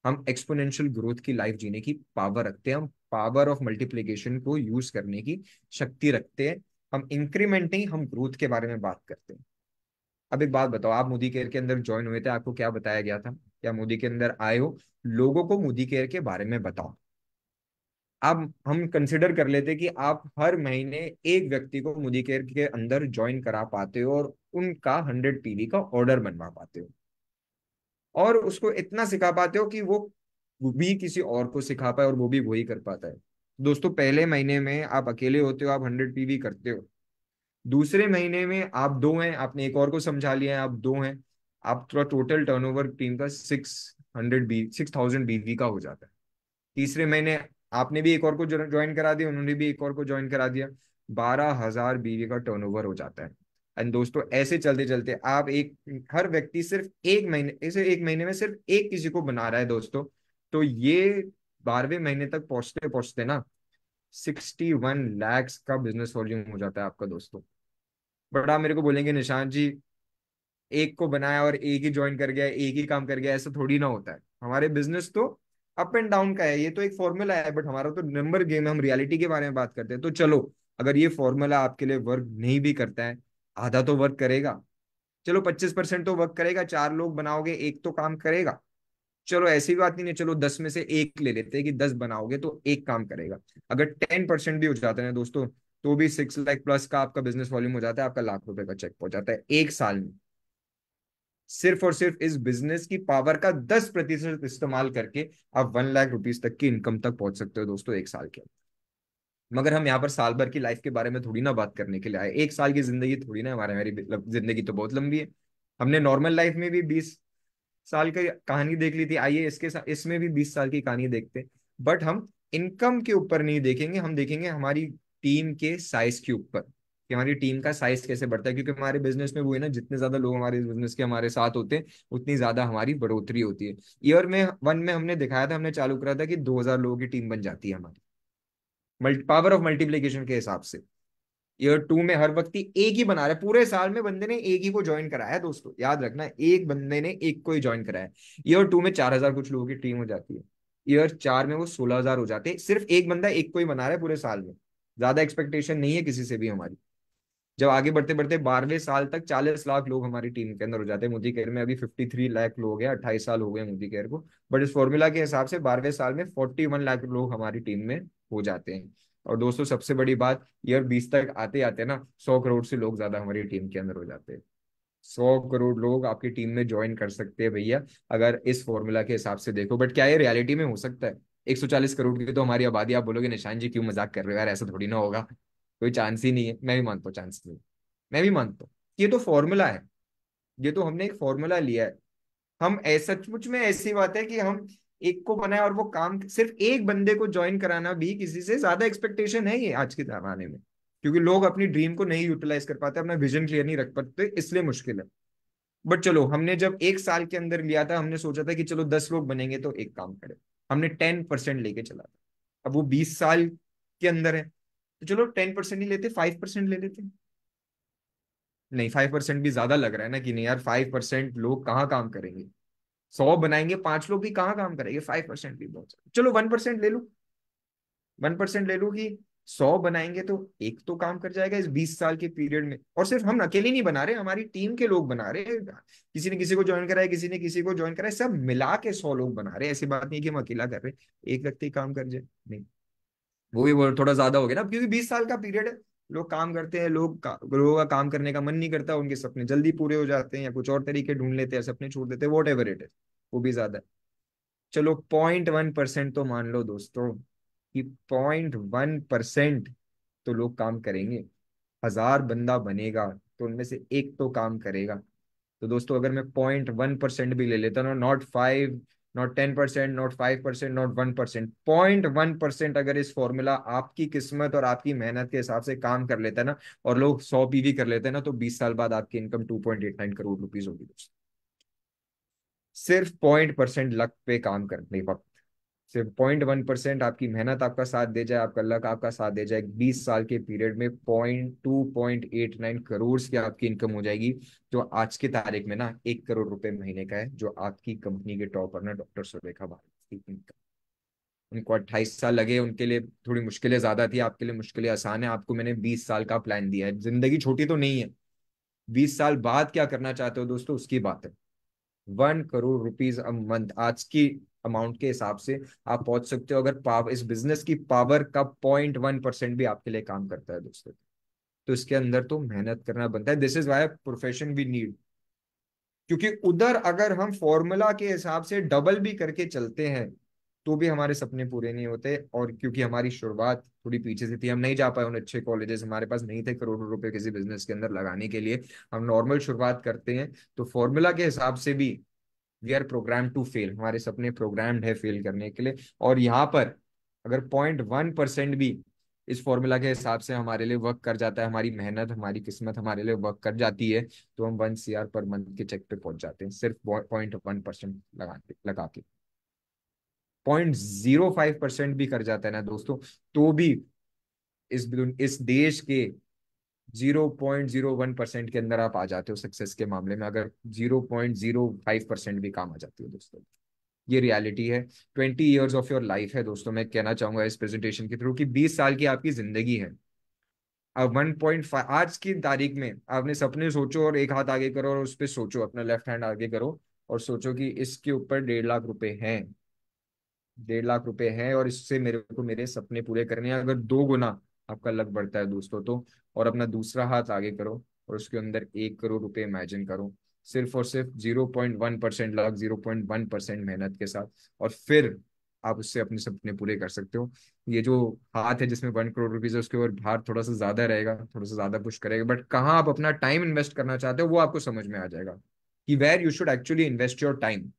हम एक्सपोनेंशियल ग्रोथ की लाइफ जीने की पावर रखते हैं, हम पावर ऑफ मल्टीप्लिकेशन को यूज करने की शक्ति रखते हैं। हम इंक्रीमेंट नहीं, हम ग्रोथ के बारे में बात करते हैं। अब एक बात बताओ, आप मोदी केयर के अंदर ज्वाइन हुए थे, आपको क्या बताया गया था? क्या मोदी के अंदर आए हो, लोगों को मोदी केयर के बारे में बताओ। अब हम कंसिडर कर लेते कि आप हर महीने एक व्यक्ति को मोदी केयर के अंदर ज्वाइन करा पाते हो और उनका 100 PV का ऑर्डर बनवा पाते हो, और उसको इतना सिखा पाते हो कि वो भी किसी और को सिखा पाए और वो भी वही कर पाता है। दोस्तों पहले महीने में आप अकेले होते हो, आप 100 PV करते हो। दूसरे महीने में आप दो हैं, आपने एक और को समझा लिया है, आप दो हैं, आप थोड़ा टोटल टर्नओवर टीम का 6,000 BV का हो जाता है। तीसरे महीने आपने भी एक और को ज्वाइन करा दिया, उन्होंने भी एक और को ज्वाइन करा दिया, 12,000 BV का टर्नओवर हो जाता है। एंड दोस्तों ऐसे चलते चलते आप एक, हर व्यक्ति सिर्फ एक महीने, ऐसे एक महीने में सिर्फ एक किसी को बना रहा है दोस्तों। तो ये 12वें महीने तक पहुंचते पहुंचते ना 61 lakhs का बिजनेस वॉल्यूम हो जाता है आपका दोस्तों। बट आप मेरे को बोलेंगे निशांत जी, एक को बनाया और एक ही ज्वाइन कर गया, एक ही काम कर गया, ऐसा थोड़ी ना होता है। हमारे बिजनेस तो अप एंड डाउन का है, ये तो एक फॉर्मूला है, बट हमारा तो नंबर गेम है, हम रियलिटी के बारे में बात करते हैं। तो चलो, अगर ये फॉर्मूला आपके लिए वर्क नहीं भी करता है, आधा तो वर्क करेगा। चलो 25% तो वर्क करेगा, 4 लोग बनाओगे, एक तो काम करेगा। चलो ऐसी बात नहीं है, चलो 10 में से 1 ले लेते हैं कि 10 बनाओगे तो एक काम करेगा। अगर 10% भी हो जाता है ना दोस्तों, तो भी 6 लाख प्लस का आपका बिजनेस वॉल्यूम हो जाता है, आपका लाख रुपए का चेक पहुंच जाता है एक साल में। सिर्फ और सिर्फ इस बिजनेस की पावर का 10% इस्तेमाल करके आप 1 लाख रुपीज तक की इनकम तक पहुंच सकते हो दोस्तों एक साल के अंदर। मगर हम यहाँ पर साल भर की लाइफ के बारे में थोड़ी ना बात करने के लिए आए, एक साल की जिंदगी थोड़ी ना, हमारे हमारी जिंदगी तो बहुत लंबी है। हमने नॉर्मल लाइफ में भी 20 साल की कहानी देख ली थी, आइए इसके साथ इसमें भी 20 साल की कहानी देखते हैं। बट हम इनकम के ऊपर नहीं देखेंगे, हम देखेंगे हमारी टीम के साइज के ऊपर, कि हमारी टीम का साइज कैसे बढ़ता है। क्योंकि हमारे बिजनेस में वो है ना, जितने ज्यादा लोग हमारे बिजनेस के हमारे साथ होते हैं, उतनी ज्यादा हमारी बढ़ोतरी होती है। ईयर में 1 में हमने दिखाया था, हमने चालू करा था कि 2,000 लोगों की टीम बन जाती है हमारी, पावर ऑफ मल्टीप्लीकेशन के हिसाब से। ईयर 2 में हर व्यक्ति एक ही बना रहा है, पूरे साल में बंदे ने एक ही को ज्वाइन कराया है दोस्तों, याद रखना, एक बंदे ने एक को ही ज्वाइन कराया है। ईयर 2 में 4,000 कुछ लोगों की टीम हो जाती है। ईयर 4 में वो 16,000 हो जाते हैं, सिर्फ एक बंदा एक को ही बना रहा है पूरे साल में। ज्यादा एक्सपेक्टेशन नहीं है किसी से भी हमारी। जब आगे बढ़ते बढ़ते 12वें साल तक 40 लाख लोग हमारी टीम के अंदर हो जाते हैं। मोदी केयर में अभी 53 लाख लोग हैं, 28 साल हो गए मोदी केयर को। बट इस फॉर्मूला के हिसाब से 12वें साल में 41 लाख लोग हमारी टीम में हो जाते हैं। और दोस्तों सबसे बड़ी बात, ईयर 20 तक आते आते ना 100 करोड़ से लोग ज्यादा हमारी टीम के अंदर हो जाते हैं। 100 करोड़ लोग आपकी टीम में ज्वाइन कर सकते हैं भैया, अगर इस फॉर्मूला के हिसाब से देखो। बट क्या ये रियलिटी में हो सकता है? 140 करोड़ की तो हमारी आबादी, आप बोलोगे निशान जी क्यों मजाक कर रहे हो यार, ऐसा थोड़ी ना होगा, कोई चांस ही नहीं है। मैं भी मानता हूँ चांस नहीं, मैं भी मानता हूँ। ये तो फॉर्मूला है, ये तो हमने एक फॉर्मूला लिया है। हम ऐसा सचमुच में ऐसी बात है कि हम एक को बनाए और वो काम, सिर्फ एक बंदे को ज्वाइन कराना भी किसी से ज्यादा एक्सपेक्टेशन है ये आज के जमाने में, क्योंकि लोग अपनी ड्रीम को नहीं यूटिलाइज कर पाते, अपना विजन क्लियर नहीं रख पाते, इसलिए मुश्किल है। बट चलो, हमने जब एक साल के अंदर लिया था, हमने सोचा था कि चलो 10 लोग बनेंगे तो एक काम करें, हमने 10% लेके चला था। अब वो 20 साल के अंदर है, तो चलो 10% ही लेते, 5% ले लेते। नहीं, 5% भी ज्यादा लग रहा है ना, कि नहीं यार 5% लोग कहाँ काम करेंगे, 100 बनाएंगे 5 लोग भी कहाँ काम करेंगे, 5% भी बहुत चलो 1% ले लो, 1% ले लो कि 100 बनाएंगे तो एक तो काम कर जाएगा इस 20 साल के पीरियड में। और सिर्फ हम अकेले नहीं बना रहे, हमारी टीम के लोग बना रहे हैं, किसी ने किसी को ज्वाइन करा है, किसी ने किसी को ज्वाइन करा है, सब मिला के 100 लोग बना रहे हैं। ऐसी बात नहीं कि हम अकेला कर रहे हैं, एक व्यक्ति काम कर जाए, नहीं, वो थोड़ा ज्यादा हो गया ना, क्योंकि 20 साल का पीरियड है। लोग काम करते हैं, लोगों का काम करने का मन नहीं करता, उनके सपने जल्दी पूरे हो जाते हैं या कुछ और तरीके ढूंढ लेते हैं, सपने छोड़ देते हैं, वॉट एवर इट इज, वो भी ज्यादा है। चलो 0.1% तो मान लो दोस्तों, कि 0.1% तो लोग काम करेंगे। 1000 बंदा बनेगा तो उनमें से एक तो काम करेगा। तो दोस्तों अगर मैं 0.1% भी ले लेता ना, नॉट 5, नॉट 10%, नॉट 5%, नॉट 1%, 0.1% अगर इस फॉर्मूला आपकी किस्मत और आपकी मेहनत के हिसाब से काम कर लेता है ना, और लोग 100 PV कर लेते हैं ना, तो 20 साल बाद आपकी इनकम 2.89 करोड़ रुपीज होगी दोस्तों। सिर्फ 0.1% लक पे काम करने वक्त, सिर्फ 0.1% आपकी मेहनत आपका साथ दे जाए, आपका लक आपका साथ दे जाए, 20 साल के पीरियड में 0.89 करोड़ की आपकी इनकम हो जाएगी। जो आज की तारीख में ना 1 करोड़ रुपए महीने का है, जो आपकी कंपनी के टॉपर ना डॉक्टर सुरेखा भारती की इनकम। उनको 28 साल लगे, उनके लिए थोड़ी मुश्किलें ज्यादा थी, आपके लिए मुश्किलें आसान है। आपको मैंने 20 साल का प्लान दिया है, जिंदगी छोटी तो नहीं है। 20 साल बाद क्या करना चाहते हो दोस्तों, उसकी बात है। 1 करोड़ रुपीज अ मंथ आज की अमाउंट के हिसाब से आप पहुंच सकते हो, अगर पावर, इस बिजनेस की पावर का 0.1% भी आपके लिए काम करता है दोस्तों, तो इसके अंदर तो मेहनत करना बनता है। This is why profession we need. क्योंकि उधर अगर हम फॉर्मूला के हिसाब से डबल भी करके चलते हैं तो भी हमारे सपने पूरे नहीं होते। और क्योंकि हमारी शुरुआत थोड़ी पीछे से थी, हम नहीं जा पाए उन अच्छे कॉलेजेस, हमारे पास नहीं थे करोड़ों रुपए किसी बिजनेस के अंदर लगाने के लिए, हम नॉर्मल शुरुआत करते हैं, तो फॉर्मूला के हिसाब से भी we are program to fail, हमारे सपने प्रोग्राम्ड है फेल करने के लिए। और यहाँ पर अगर 0.1% भी इस फॉर्मूला के हिसाब से हमारे लिए वर्क कर जाता है, हमारी मेहनत हमारी किस्मत हमारे लिए वर्क कर जाती है, तो हम 1 CR पर मंथ के चेक पे पहुंच जाते हैं, सिर्फ 0.1% लगा के। 0.05% भी कर जाता है ना दोस्तों, तो भी इस देश के 0.01% के अंदर आप आ जाते हो सक्सेस के मामले में, अगर 0.05% भी काम आ जाती है दोस्तों। ये रियलिटी है। 20 years ऑफ योर लाइफ है दोस्तों, मैं कहना चाहूंगा इस प्रेजेंटेशन के थ्रू कि 20 साल की आपकी जिंदगी है। अब 1.5 आज की तारीख में आपने सपने सोचो, और एक हाथ आगे करो और उस पर सोचो, अपना लेफ्ट हैंड आगे करो और सोचो कि इसके ऊपर 1.5 लाख रुपए हैं, 1.5 लाख रुपए हैं, और इससे मेरे को मेरे सपने पूरे करने हैं। अगर 2 गुना आपका लक बढ़ता है दोस्तों तो, और अपना दूसरा हाथ आगे करो और उसके अंदर 1 करोड़ रुपए इमेजिन करो, सिर्फ और सिर्फ 0.1% लक, 0.1% मेहनत के साथ, और फिर आप उससे अपने सपने पूरे कर सकते हो। ये जो हाथ है जिसमें 1 करोड़ रुपीज है, उसके ऊपर भार थोड़ा सा ज्यादा रहेगा, थोड़ा सा ज्यादा पुश करेगा, बट कहाँ आप अपना टाइम इन्वेस्ट करना चाहते हो वो आपको समझ में आ जाएगा, कि where you should actually invest your time.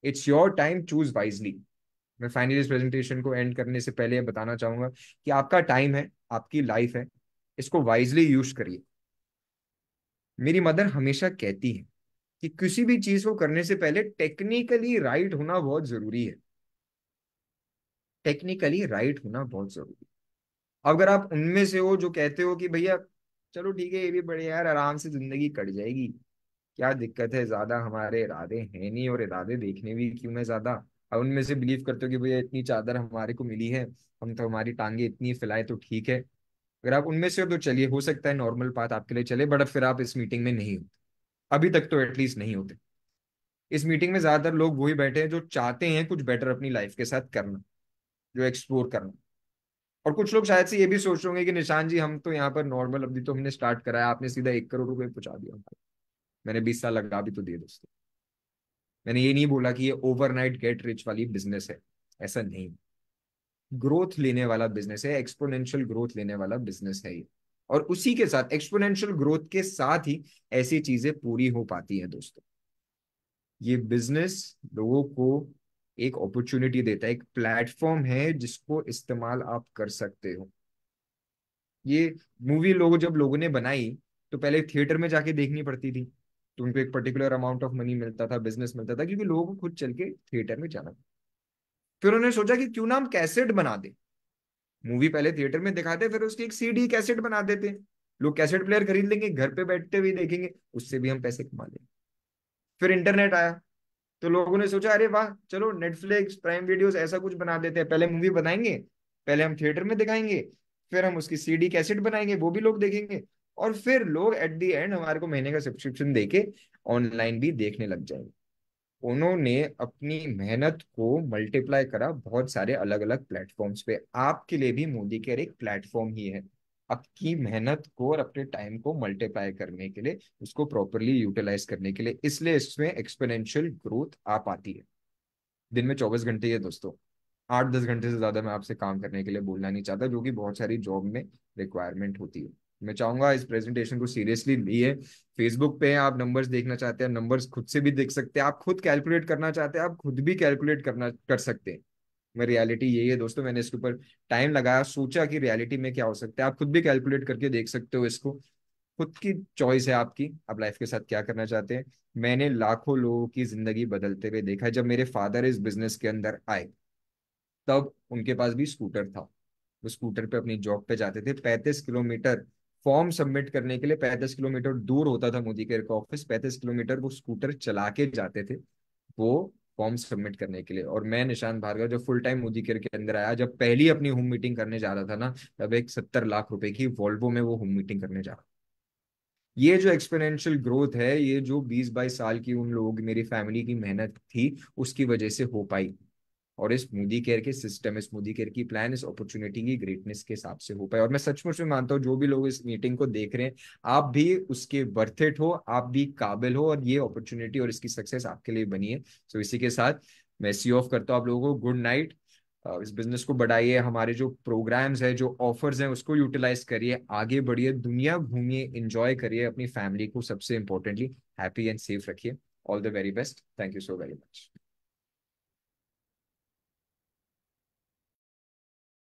It's your time, choose wisely. मैं फाइनली इस प्रेजेंटेशन को एंड करने से पहले ये बताना चाहूंगा कि आपका टाइम है, आपकी लाइफ है, इसको वाइजली यूज करिए। मेरी मदर हमेशा कहती है कि किसी भी चीज को करने से पहले टेक्निकली राइट होना बहुत जरूरी है, टेक्निकली राइट होना बहुत जरूरी है। अगर आप उनमें से हो जो कहते हो कि भैया चलो ठीक है ये भी बढ़िया यार, आराम से जिंदगी कट जाएगी, क्या दिक्कत है, ज्यादा हमारे इरादे हैं नहीं और इरादे देखने भी क्यों में ज्यादा। अब उनमें से बिलीव करते हो कि भैया इतनी चादर हमारे को मिली है, हम तो हमारी टांगे इतनी फैलाए तो ठीक है। अगर आप उनमें से हो तो चलिए, हो सकता है नॉर्मल बात आपके लिए चले, बट अब फिर आप इस मीटिंग में नहीं होते, अभी तक तो एटलीस्ट नहीं होते। इस मीटिंग में ज्यादातर लोग वही बैठे हैं जो चाहते हैं कुछ बेटर अपनी लाइफ के साथ करना, जो एक्सप्लोर करना। और कुछ लोग शायद से ये भी सोच रहे होंगे कि निशान जी हम तो यहाँ पर नॉर्मल, अभी तो हमने स्टार्ट करा है, आपने सीधा 1 करोड़ रुपए पहुंचा दिया। मैंने 20 साल लगा भी तो दिए दोस्तों। मैंने ये नहीं बोला कि ये ओवरनाइट गेट रिच वाली बिजनेस है, ऐसा नहीं। ग्रोथ लेने वाला बिजनेस है, एक्सपोनेंशियल ग्रोथ लेने वाला बिजनेस है ये। और उसी के साथ, एक्सपोनेंशियल ग्रोथ के साथ ही ऐसी चीजें पूरी हो पाती हैं दोस्तों। ये बिजनेस लोगों को एक अपॉर्चुनिटी देता है, एक प्लेटफॉर्म है जिसको इस्तेमाल आप कर सकते हो। ये मूवी जब लोगों ने बनाई, तो पहले थिएटर में जाके देखनी पड़ती थी, तो उनको एक पर्टिकुलर अमाउंट ऑफ मनी मिलता था, बिजनेस मिलता था, क्योंकि लोगों को खुद चल के थिएटर में जाना था। फिर उन्होंने सोचा कि क्यों ना हम कैसेट बना दे। मूवी पहले थिएटर में दिखाते, फिर उसकी एक सीडी कैसेट बना देते। लोग कैसेट प्लेयर खरीद लेंगे, घर पे बैठते हुए देखेंगे, उससे भी हम पैसे कमा लेंगे। फिर इंटरनेट आया, तो लोगों ने सोचा अरे वाह, चलो नेटफ्लिक्स प्राइम वीडियोस ऐसा कुछ बना देते हैं। पहले मूवी बनाएंगे, पहले हम थिएटर में दिखाएंगे, फिर हम उसकी सीडी कैसेट बनाएंगे, वो भी लोग देखेंगे, और फिर लोग एट द एंड हमारे को महीने का सब्सक्रिप्शन देके ऑनलाइन भी देखने लग जाएंगे। उन्होंने अपनी मेहनत को मल्टीप्लाई करा बहुत सारे अलग अलग प्लेटफॉर्म्स पे। आपके लिए भी मोदी केयर एक प्लेटफॉर्म ही है, आपकी मेहनत को और अपने टाइम को मल्टीप्लाई करने के लिए, उसको प्रॉपरली यूटिलाइज करने के लिए। इसलिए इसमें एक्सपोनेंशियल ग्रोथ आ पाती है। दिन में 24 घंटे ही है दोस्तों, 8-10 घंटे से ज्यादा मैं आपसे काम करने के लिए बोलना नहीं चाहता, जो कि बहुत सारी जॉब में रिक्वायरमेंट होती है। मैं चाहूंगा इस प्रेजेंटेशन को सीरियसली लिए। फेसबुक पे आप नंबर्स देखना चाहते हैं, नंबर्स खुद से भी देख सकते हैं, आप खुद कैलकुलेट करना चाहते हैं, आप खुद भी कैलकुलेट करना कर सकते हैं। मैं रियलिटी यही है दोस्तों, मैंने इसके ऊपर टाइम लगाया, सोचा कि रियलिटी में क्या हो सकता है। आप खुद भी कैलकुलेट करके देख सकते हो इसको। खुद की चॉइस है आपकी, आप लाइफ के साथ क्या करना चाहते हैं। मैंने लाखों लोगों की जिंदगी बदलते हुए देखा है। जब मेरे फादर इस बिजनेस के अंदर आए, तब उनके पास भी स्कूटर था। वो स्कूटर पे अपनी जॉब पे जाते थे, 35 किलोमीटर फॉर्म सबमिट करने के लिए। 35 किलोमीटर दूर होता था मोदी केयर का ऑफिस, 35 किलोमीटर वो स्कूटर चला के जाते थे, वो फॉर्म सबमिट करने के लिए। और मैं निशांत भार्गव जब फुल टाइम मोदी केयर के अंदर आया, जब पहली अपनी होम मीटिंग करने जा रहा था ना, तब एक 70 लाख रुपए की वॉल्वो में वो होम मीटिंग करने जा रहा। ये जो एक्सपोनेंशियल ग्रोथ है, ये जो 20-22 साल की उन लोगों की, मेरी फैमिली की मेहनत थी, उसकी वजह से हो पाई। और इस मोदी केयर के सिस्टम, इस मोदी केयर की प्लान, इस अपॉर्चुनिटी की ग्रेटनेस के हिसाब से हो पाए। और मैं सचमुच में मानता हूँ, जो भी लोग इस मीटिंग को देख रहे हैं, आप भी उसके वर्थ इट हो, आप भी काबिल हो, और ये अपॉर्चुनिटी और इसकी सक्सेस आपके लिए बनी है। सो इसी के साथ मैं सी ऑफ करता हूँ आप लोगों को। Good night. इस बिजनेस को बढ़ाइए, हमारे जो प्रोग्राम्स है, जो ऑफर्स हैं, उसको यूटिलाइज करिए, आगे बढ़िए, दुनिया घूमिए, एंजॉय करिए, अपनी फैमिली को सबसे इंपॉर्टेंटली हैप्पी एंड सेफ रखिए। All the very best. Thank you so very much.